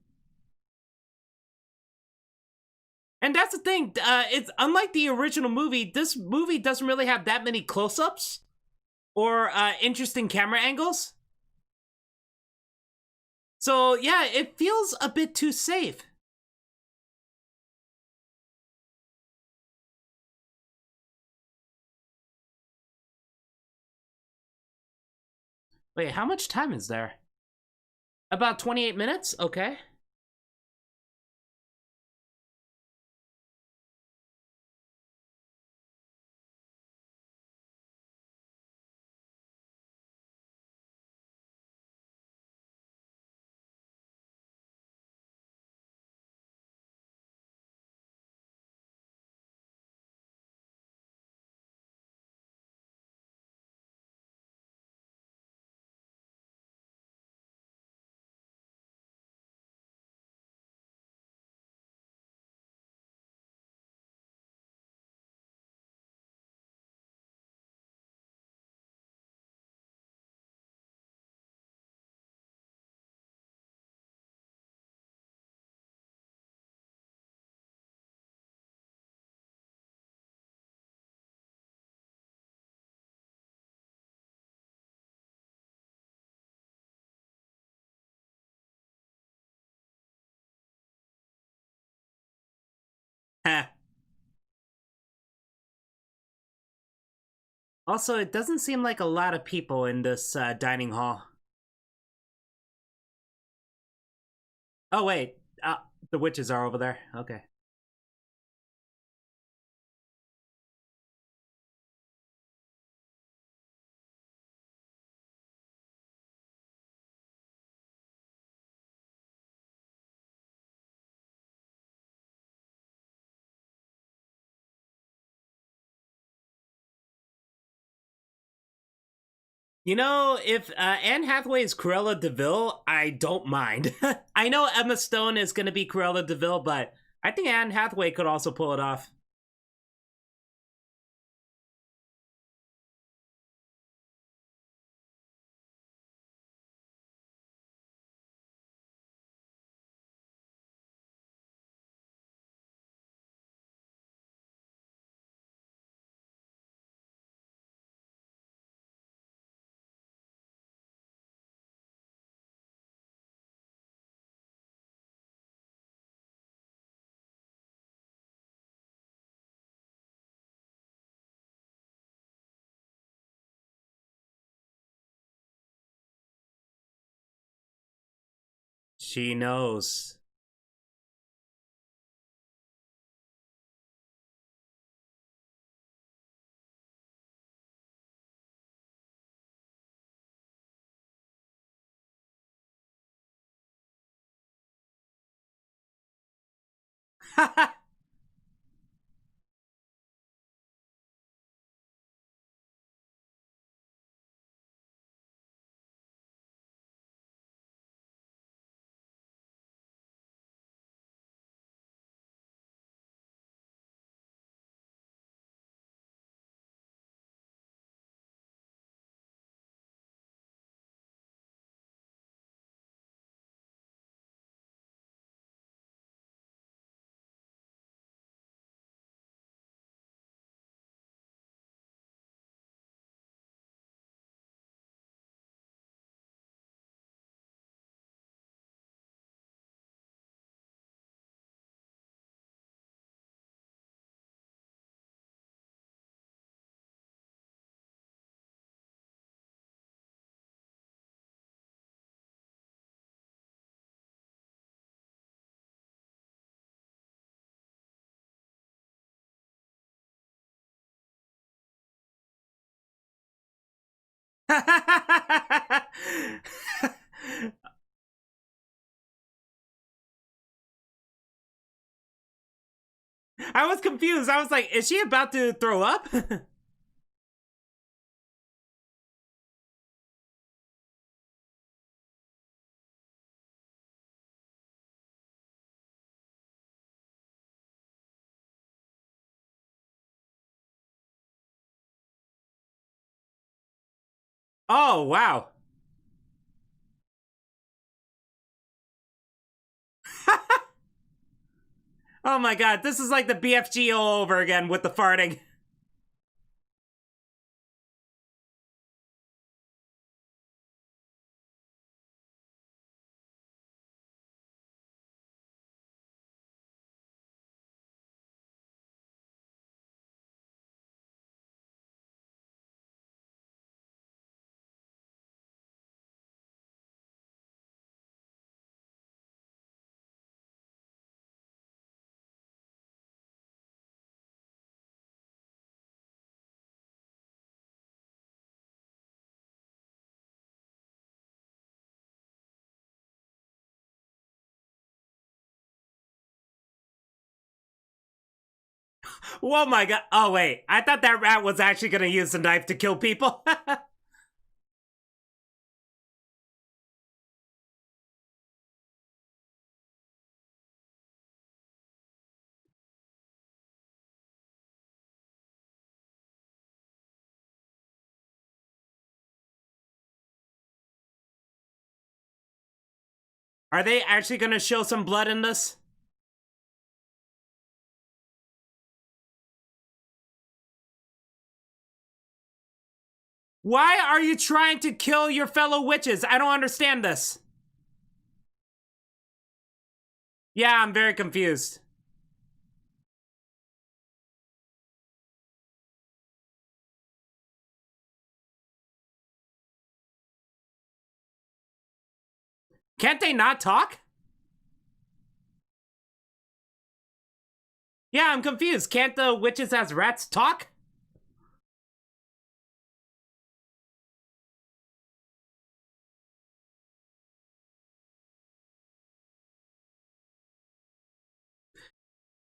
And that's the thing. It's unlike the original movie. This movie doesn't really have that many close-ups or interesting camera angles. So yeah, it feels a bit too safe. Wait, how much time is there? About 28 minutes? Okay. Heh. Also, it doesn't seem like a lot of people in this dining hall. Oh, wait. The witches are over there. Okay. You know, if Anne Hathaway is Cruella DeVille, I don't mind. I know Emma Stone is going to be Cruella DeVille, but I think Anne Hathaway could also pull it off. She knows. I was confused. I was like, is she about to throw up? Oh, wow. Oh my god, this is like the BFG all over again with the farting. Oh my god. Oh wait, I thought that rat was actually gonna use the knife to kill people. Are they actually gonna show some blood in this? Why are you trying to kill your fellow witches? I don't understand this. Yeah, I'm very confused. Can't they not talk? Yeah, I'm confused. Can't the witches as rats talk?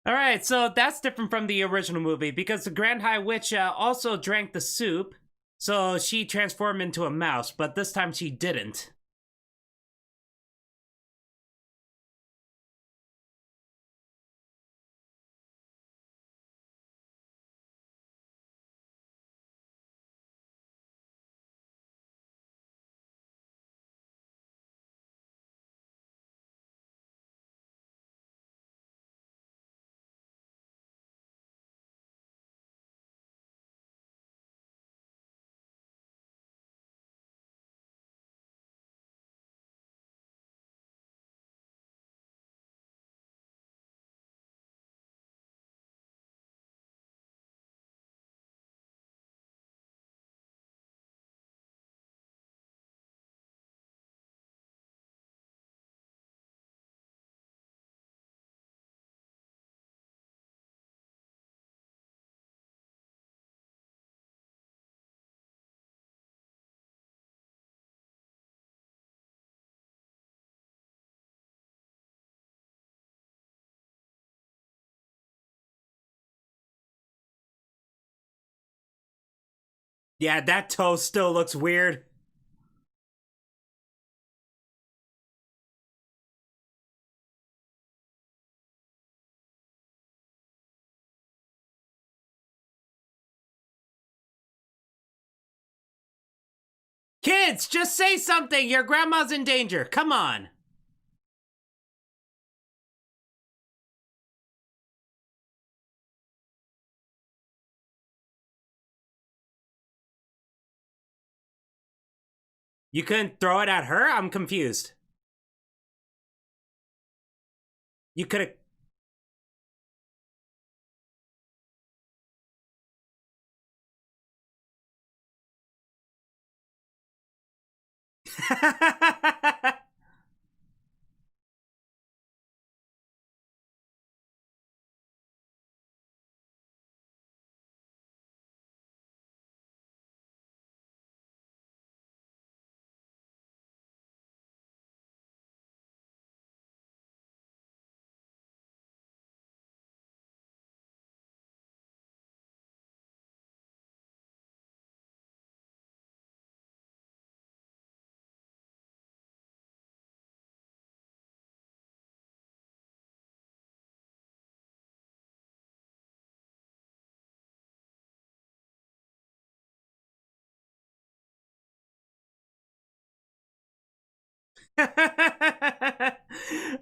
All right, so that's different from the original movie because the Grand High Witch also drank the soup, so she transformed into a mouse, but this time she didn't. Yeah, that toe still looks weird. Kids, just say something. Your grandma's in danger. Come on. You couldn't throw it at her? I'm confused. You could have.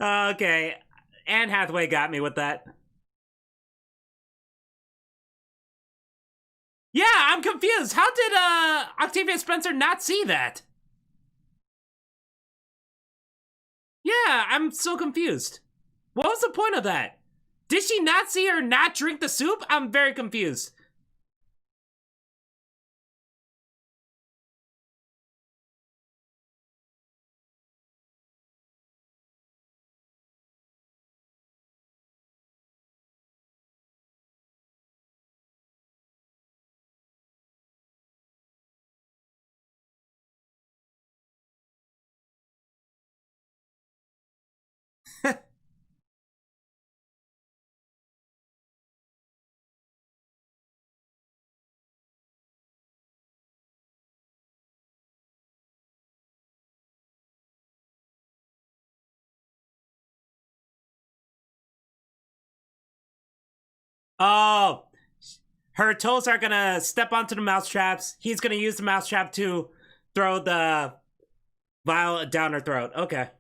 Okay. Anne Hathaway got me with that. Yeah, I'm confused. How did Octavia Spencer not see that? Yeah, I'm so confused. What was the point of that? Did she not see her not drink the soup? I'm very confused. Oh, her toes are gonna step onto the mouse traps. He's gonna use the mouse trap to throw the vial down her throat. Okay.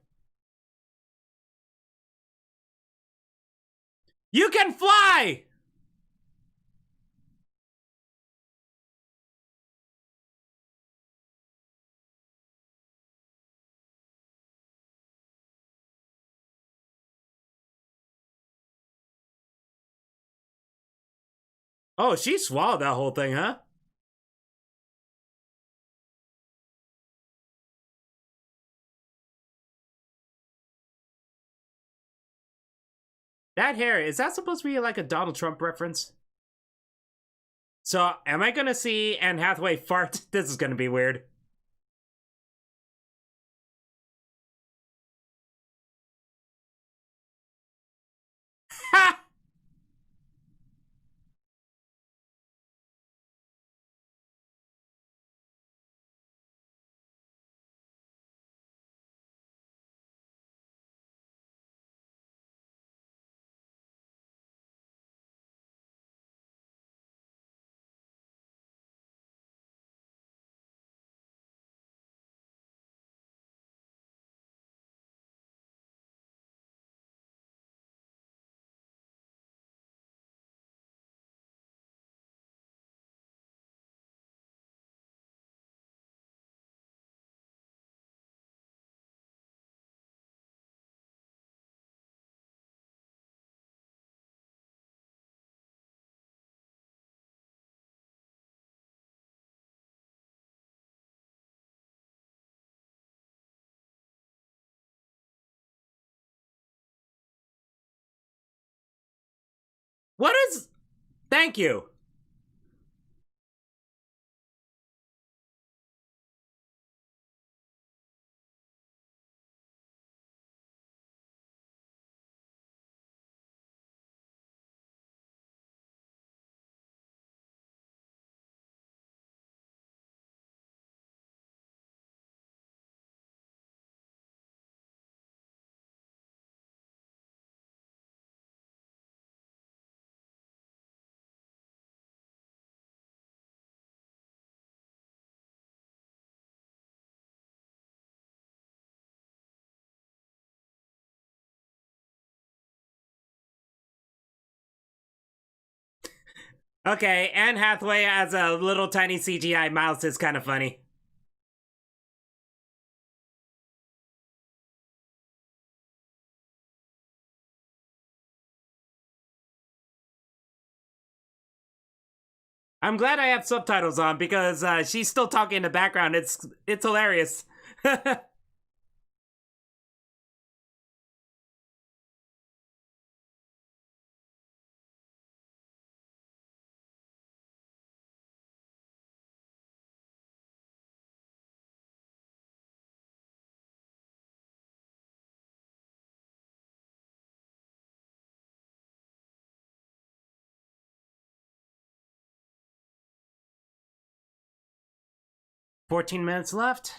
You can fly! Oh, she swallowed that whole thing, huh? That hair, is that supposed to be like a Donald Trump reference? So, am I gonna see Anne Hathaway fart? This is gonna be weird. Ha! what is. Thank you. Okay, Anne Hathaway as a little tiny CGI mouse is kind of funny. I'm glad I have subtitles on because she's still talking in the background. It's hilarious. 14 minutes left.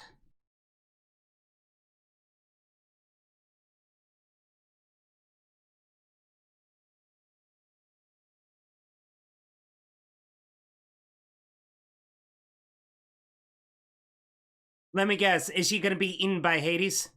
Let me guess. Is she gonna be eaten by Hades?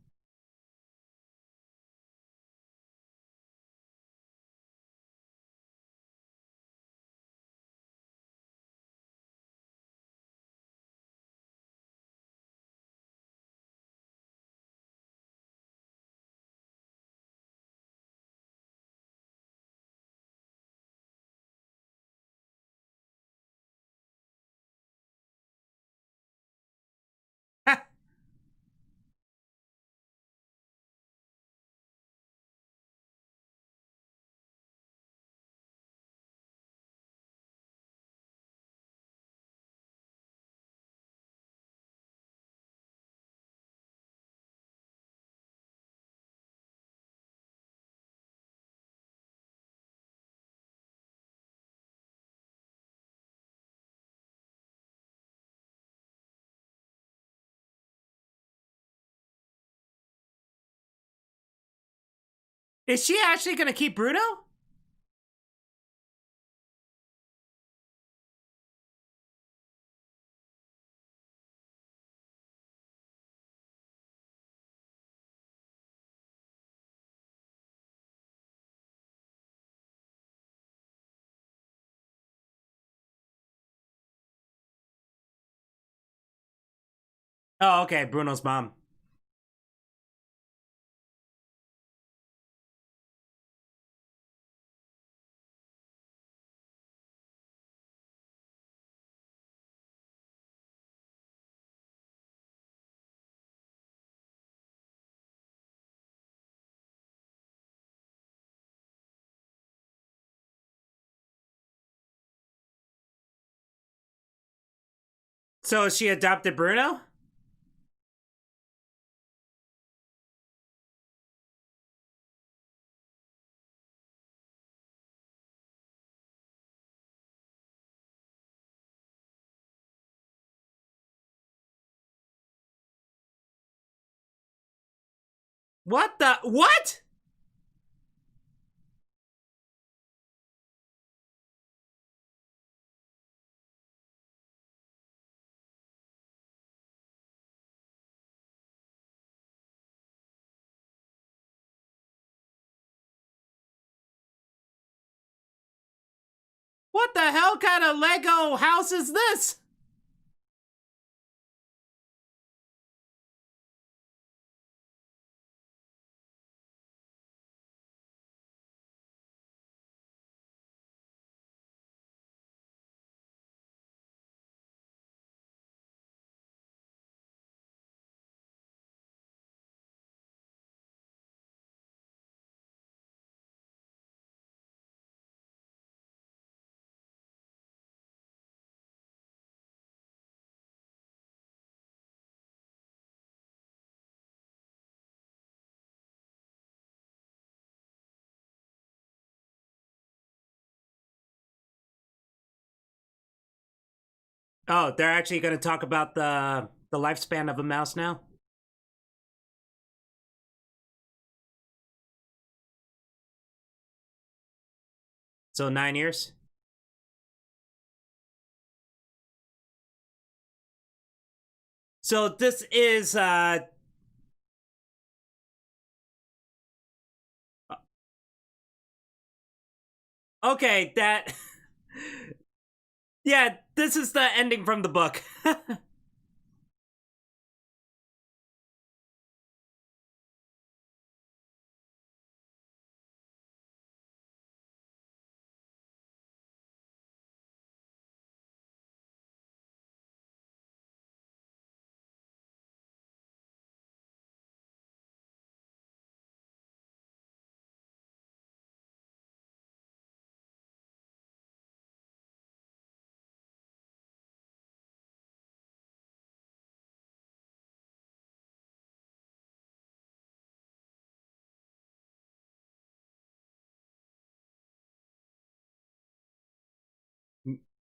Is she actually gonna keep Bruno? Oh, okay, Bruno's mom. So she adopted Bruno? What the what? What the hell kind of Lego house is this? Oh, they're actually going to talk about the lifespan of a mouse now. So 9 years. So this is okay. That yeah, this is the ending from the book.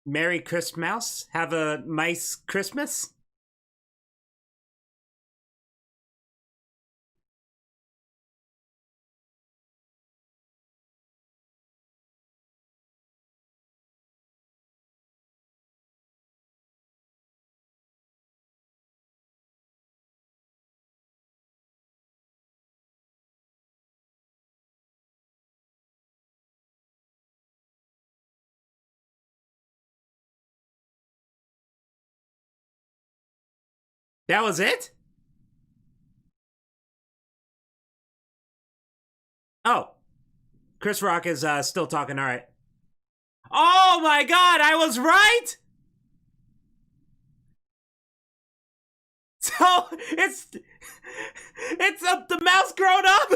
Merry Christmas. Have a nice Christmas. That was it? Oh, Chris Rock is still talking. All right. Oh my God, I was right. So it's the mouse grown up.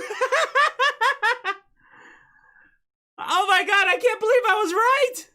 Oh my God, I can't believe I was right.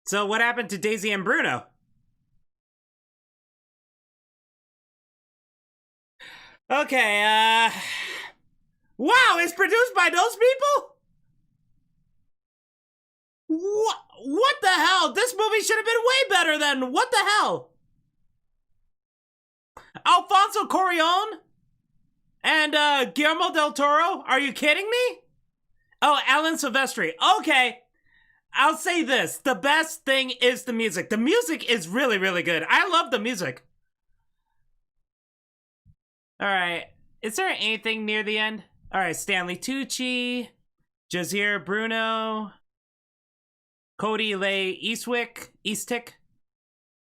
So what happened to Daisy and Bruno? Okay, wow, it's produced by those people? What the hell? This movie should have been way better than what the hell? Alfonso Cuarón and Guillermo del Toro? Are you kidding me? Oh, Alan Silvestri. Okay. I'll say this. The best thing is the music. The music is really, really good. I love the music. All right. Is there anything near the end? All right. Stanley Tucci, Jazier Bruno, Cody Lay Eastick,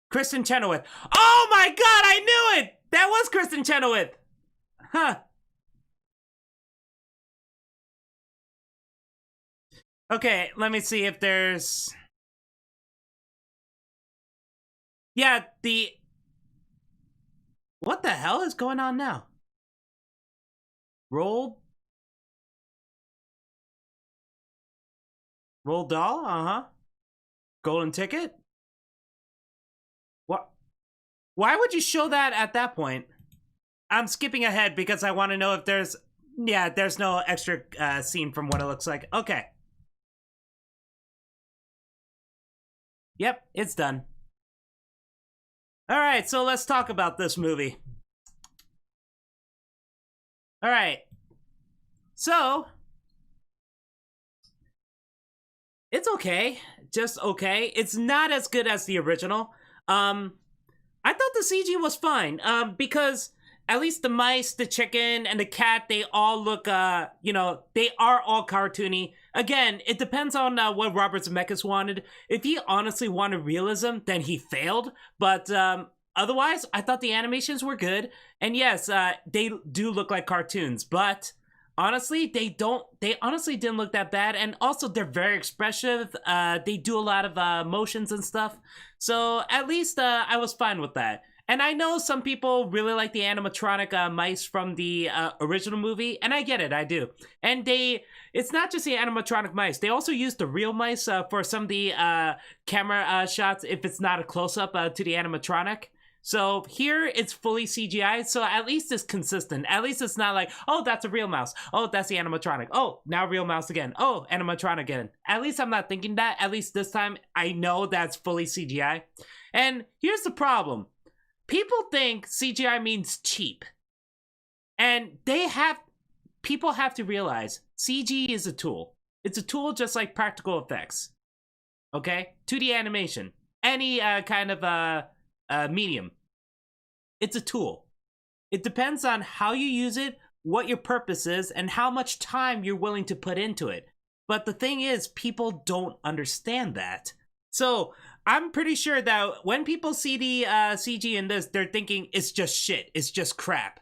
Kristen Chenoweth. Oh my god, I knew it! That was Kristen Chenoweth. Huh. Okay, let me see if there's... Yeah, the... What the hell is going on now? Roll doll? Uh-huh. Golden ticket? What? Why would you show that at that point? I'm skipping ahead because I want to know if there's... Yeah, there's no extra scene from what it looks like. Okay. Yep, it's done. Alright, so let's talk about this movie. Alright. So... It's okay. Just okay. It's not as good as the original. I thought the CG was fine. Because at least the mice, the chicken, and the cat, they all look, you know, they are all cartoony. Again, it depends on what Robert Zemeckis wanted. If he honestly wanted realism, then he failed. But otherwise, I thought the animations were good. And yes, they do look like cartoons, but... Honestly, they honestly didn't look that bad, and also they're very expressive. They do a lot of motions and stuff, so at least I was fine with that. And I know some people really like the animatronic mice from the original movie, and I get it, I do. And it's not just the animatronic mice, they also use the real mice for some of the camera shots if it's not a close-up to the animatronic. So here it's fully CGI, so at least it's consistent. At least it's not like, oh, that's a real mouse. Oh, that's the animatronic. Oh, now real mouse again. Oh, animatronic again. At least I'm not thinking that. At least this time I know that's fully CGI. And here's the problem. People think CGI means cheap. And people have to realize CG is a tool. It's a tool just like practical effects. Okay? 2D animation. Any kind of medium. It's a tool. It depends on how you use it, what your purpose is, and how much time you're willing to put into it. But the thing is, people don't understand that. So I'm pretty sure that when people see the CG in this, they're thinking it's just shit. It's just crap.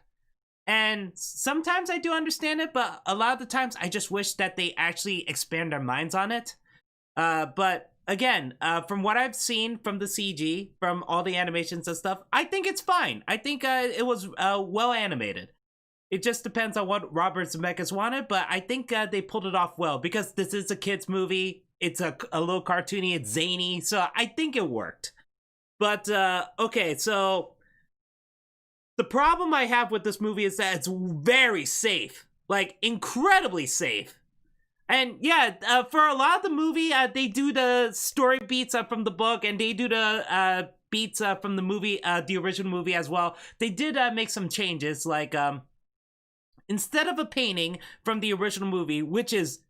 And sometimes I do understand it, but a lot of the times I just wish that they actually expand their minds on it. But again, from what I've seen from the CG, from all the animations and stuff, I think it's fine. I think it was well animated. It just depends on what Robert Zemeckis wanted, but I think they pulled it off well because this is a kid's movie. It's a little cartoony, it's zany, so I think it worked. But, okay, so the problem I have with this movie is that it's very safe. Like, incredibly safe. And yeah, for a lot of the movie, they do the story beats from the book, and they do the beats from the movie, the original movie as well. They did make some changes, like instead of a painting from the original movie, which is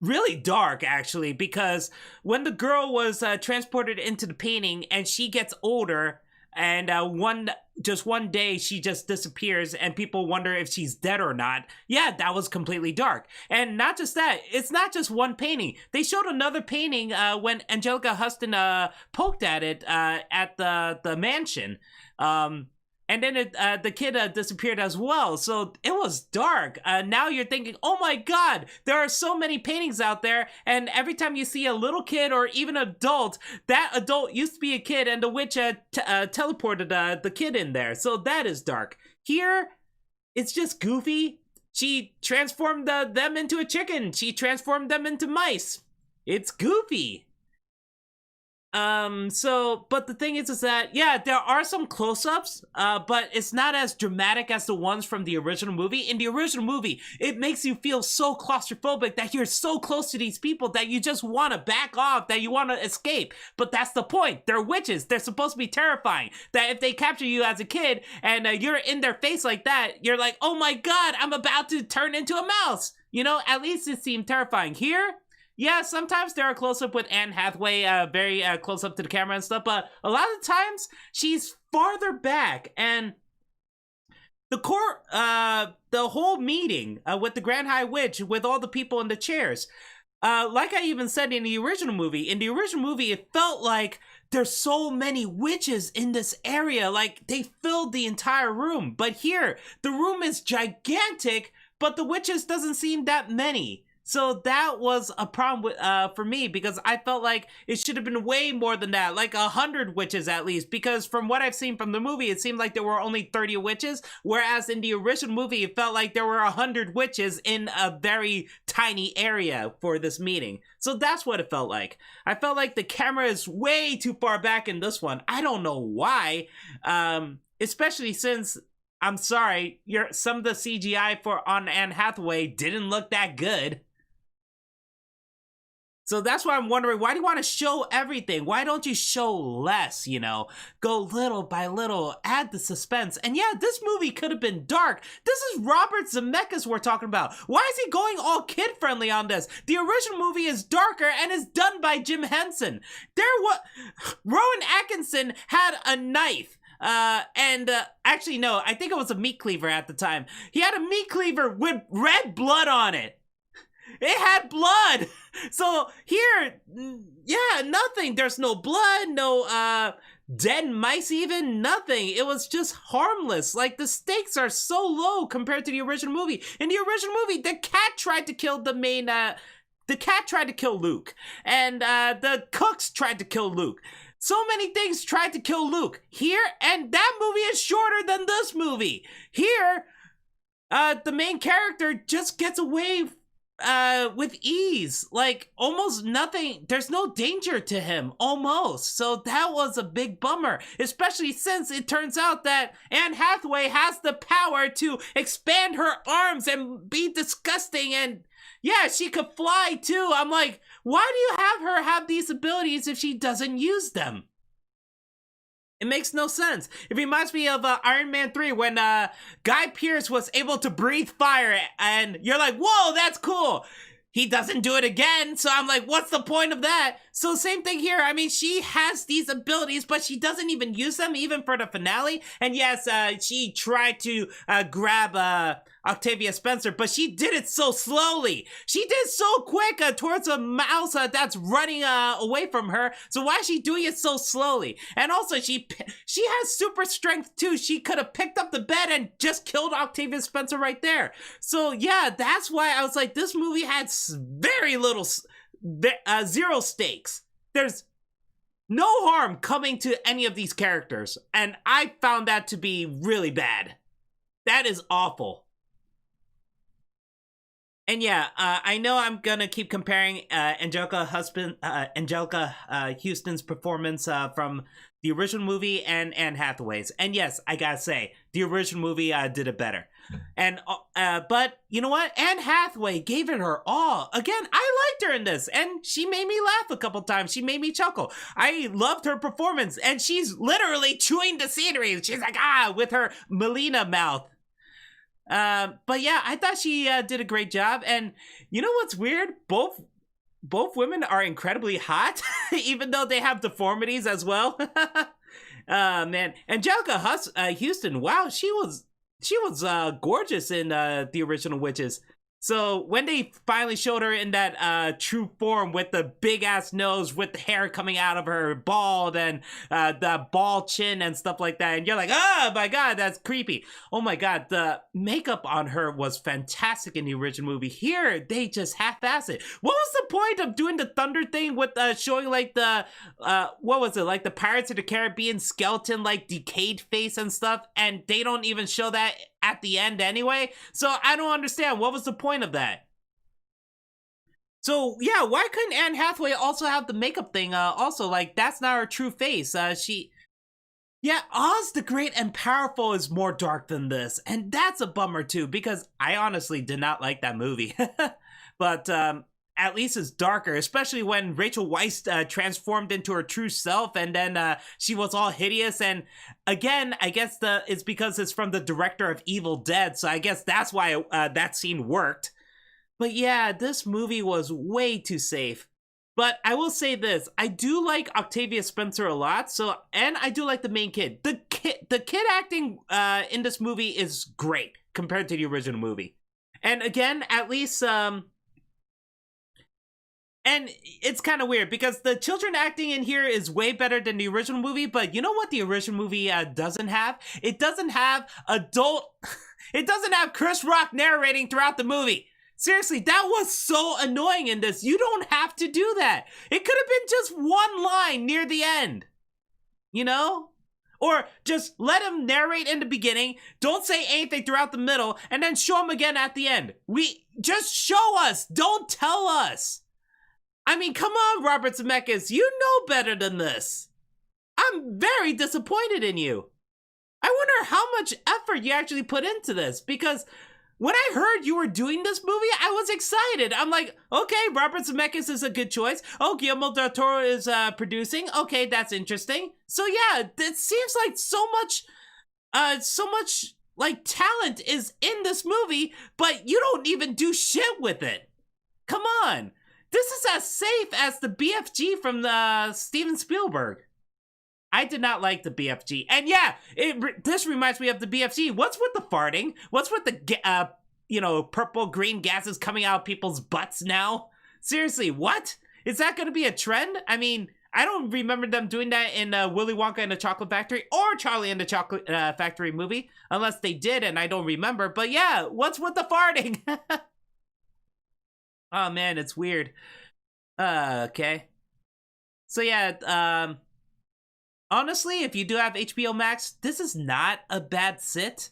really dark actually, because when the girl was transported into the painting and she gets older, and one day she just disappears and people wonder if she's dead or not. Yeah, that was completely dark. And not just that, it's not just one painting. They showed another painting when Angelica Huston poked at it at the mansion. And then the kid disappeared as well. So it was dark. Now you're thinking, oh my god, there are so many paintings out there. And every time you see a little kid or even adult, that adult used to be a kid and the witch teleported the kid in there. So that is dark. Here, it's just goofy. She transformed them into a chicken. She transformed them into mice. It's goofy. But the thing is that, yeah, there are some close-ups, but it's not as dramatic as the ones from the original movie. In the original movie, it makes you feel so claustrophobic that you're so close to these people that you just want to back off, that you want to escape. But that's the point. They're witches. They're supposed to be terrifying. That if they capture you as a kid and you're in their face like that, you're like, oh my god, I'm about to turn into a mouse. You know, at least it seemed terrifying. Here, yeah, sometimes there are close-up with Anne Hathaway, very close up to the camera and stuff, but a lot of times she's farther back, and the whole meeting with the Grand High Witch, with all the people in the chairs, like I even said in the original movie, it felt like there's so many witches in this area, like they filled the entire room. But here, the room is gigantic, but the witches doesn't seem that many. So that was a problem with, for me, because I felt like it should have been way more than that, like 100 witches at least, because from what I've seen from the movie, it seemed like there were only 30 witches, whereas in the original movie, it felt like there were 100 witches in a very tiny area for this meeting. So that's what it felt like. I felt like the camera is way too far back in this one. I don't know why, especially since, I'm sorry, some of the CGI on Anne Hathaway didn't look that good. So that's why I'm wondering, why do you want to show everything? Why don't you show less, you know? Go little by little, add the suspense. And yeah, this movie could have been dark. This is Robert Zemeckis we're talking about. Why is he going all kid-friendly on this? The original movie is darker and is done by Jim Henson. Rowan Atkinson had a knife. Actually, no, I think it was a meat cleaver at the time. He had a meat cleaver with red blood on it. It had blood. So here, yeah, nothing. There's no blood, no dead mice even, nothing. It was just harmless. Like, the stakes are so low compared to the original movie. In the original movie, the cat tried to kill the main, the cat tried to kill Luke. And the cooks tried to kill Luke. So many things tried to kill Luke. Here, and that movie is shorter than this movie. Here, the main character just gets away with ease, like almost nothing. There's no danger to him, almost. So that was a big bummer, especially since it turns out that Anne Hathaway has the power to expand her arms and be disgusting, and yeah, she could fly too. I'm like, why do you have her have these abilities if she doesn't use them? It makes no sense. It reminds me of Iron Man 3 when Guy Pearce was able to breathe fire, and you're like, whoa, that's cool. He doesn't do it again, so I'm like, what's the point of that? So same thing here. I mean, she has these abilities, but she doesn't even use them, even for the finale. And yes, she tried to grab Octavia Spencer, but she did it so slowly. She did so quick towards a mouse that's running away from her. So why is she doing it so slowly? And also, she has super strength too. She could have picked up the bed and just killed Octavia Spencer right there. So yeah, that's why I was like, this movie had very little, zero stakes. There's no harm coming to any of these characters, and I found that to be really bad. That is awful. And yeah, I know I'm gonna keep comparing Angelica Houston's performance from the original movie and Anne Hathaway's. And yes, I gotta say, the original movie did it better. And but you know what? Anne Hathaway gave it her all. Again, I liked her in this, and she made me laugh a couple times. She made me chuckle. I loved her performance, and she's literally chewing the scenery. She's like, with her Melina mouth. But yeah, I thought she did a great job. And you know what's weird? Both women are incredibly hot, even though they have deformities as well. Man, Angelica Houston, wow, she was gorgeous in the original Witches. So when they finally showed her in that true form with the big ass nose, with the hair coming out of her, bald, and the bald chin and stuff like that, and you're like, oh my god, that's creepy. Oh my god, the makeup on her was fantastic in the original movie. Here, they just half-ass it. What was the point of doing the thunder thing with showing like the what was it, like the Pirates of the Caribbean skeleton, like decayed face and stuff, and they don't even show that at the end anyway? So I don't understand, what was the point of that? So yeah, why couldn't Anne Hathaway also have the makeup thing? Also, like that's not her true face. Yeah, Oz the Great and Powerful is more dark than this, and that's a bummer too because I honestly did not like that movie. But at least it's darker, especially when Rachel Weisz transformed into her true self, and then she was all hideous. And again, I guess it's because it's from the director of Evil Dead, so I guess that's why that scene worked. But yeah, this movie was way too safe. But I will say this, I do like Octavia Spencer a lot, and I do like the main kid. The kid acting in this movie is great compared to the original movie. And again, at least and it's kind of weird because the children acting in here is way better than the original movie, but you know what the original movie doesn't have? It doesn't have it doesn't have Chris Rock narrating throughout the movie. Seriously, that was so annoying in this. You don't have to do that. It could have been just one line near the end. You know? Or just let him narrate in the beginning, don't say anything throughout the middle, and then show him again at the end. Just show us, don't tell us. I mean, come on, Robert Zemeckis, you know better than this. I'm very disappointed in you. I wonder how much effort you actually put into this, because when I heard you were doing this movie, I was excited. I'm like, okay, Robert Zemeckis is a good choice. Oh, Guillermo del Toro is producing. Okay, that's interesting. So yeah, it seems like so much like talent is in this movie, but you don't even do shit with it. Come on. This is as safe as the BFG from the Steven Spielberg. I did not like the BFG. And yeah, this reminds me of the BFG. What's with the farting? What's with the, purple green gases coming out of people's butts now? Seriously, what? Is that going to be a trend? I mean, I don't remember them doing that in Willy Wonka and the Chocolate Factory or Charlie and the Chocolate Factory movie. Unless they did and I don't remember. But yeah, what's with the farting? Oh man, it's weird. Okay. So yeah, honestly, if you do have HBO Max, this is not a bad sit.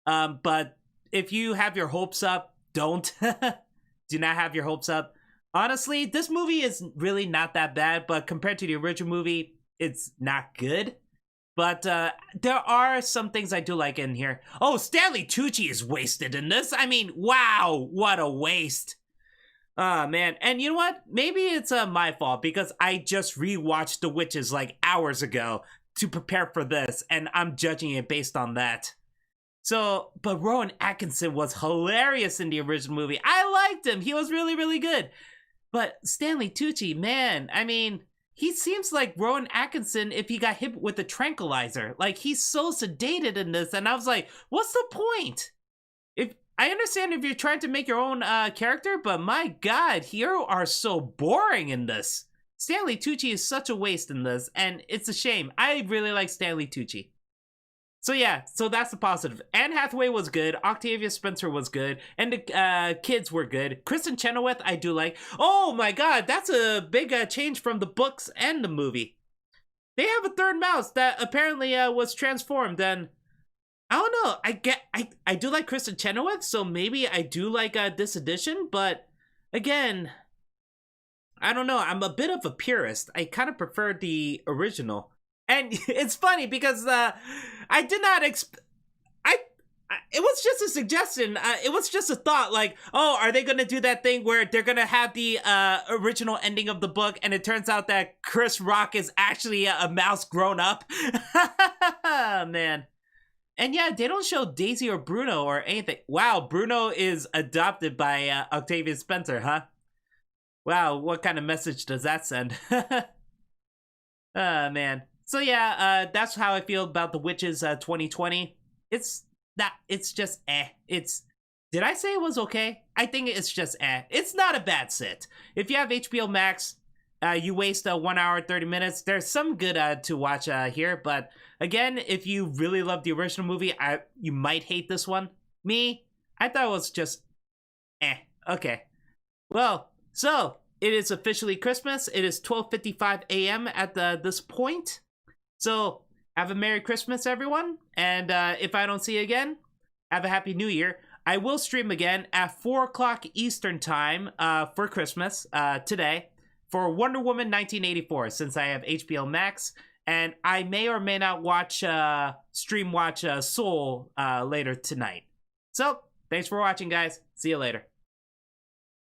But if you have your hopes up, don't. Do not have your hopes up. Honestly, this movie is really not that bad, but compared to the original movie, it's not good. But there are some things I do like in here. Oh, Stanley Tucci is wasted in this. I mean, wow, what a waste. Oh, man. And you know what? Maybe it's my fault because I just rewatched The Witches like hours ago to prepare for this, and I'm judging it based on that. So, but Rowan Atkinson was hilarious in the original movie. I liked him. He was really, really good. But Stanley Tucci, man, I mean, he seems like Rowan Atkinson if he got hit with a tranquilizer. Like, he's so sedated in this, and I was like, what's the point? I understand if you're trying to make your own character, but my god, you are so boring in this. Stanley Tucci is such a waste in this, and it's a shame. I really like Stanley Tucci. So yeah, so that's the positive. Anne Hathaway was good, Octavia Spencer was good, and the kids were good. Kristen Chenoweth, I do like. Oh my god, that's a big change from the books and the movie. They have a third mouse that apparently was transformed, and I don't know. I do like Kristen Chenoweth, so maybe I do like this edition, but again, I don't know. I'm a bit of a purist. I kind of prefer the original. And it's funny because I did not it was just a suggestion. It was just a thought like, oh, are they going to do that thing where they're going to have the original ending of the book and it turns out that Chris Rock is actually a mouse grown up? Man. And yeah, they don't show Daisy or Bruno or anything. Wow, Bruno is adopted by Octavia Spencer, huh? Wow, what kind of message does that send? Man. So yeah, that's how I feel about The Witches 2020. It's just eh. Did I say it was okay? I think it's just eh. It's not a bad sit. If you have HBO Max, you waste 1 hour, 30 minutes. There's some good to watch here, but again, if you really love the original movie, you might hate this one. Me, I thought it was just eh. Okay. Well, so it is officially Christmas. It is 12:55 a.m. at this point. So have a Merry Christmas, everyone. And if I don't see you again, have a Happy New Year. I will stream again at 4 o'clock Eastern time for Christmas today for Wonder Woman 1984, since I have HBO Max. And I may or may not watch stream watch Soul later tonight. So, thanks for watching, guys. See you later.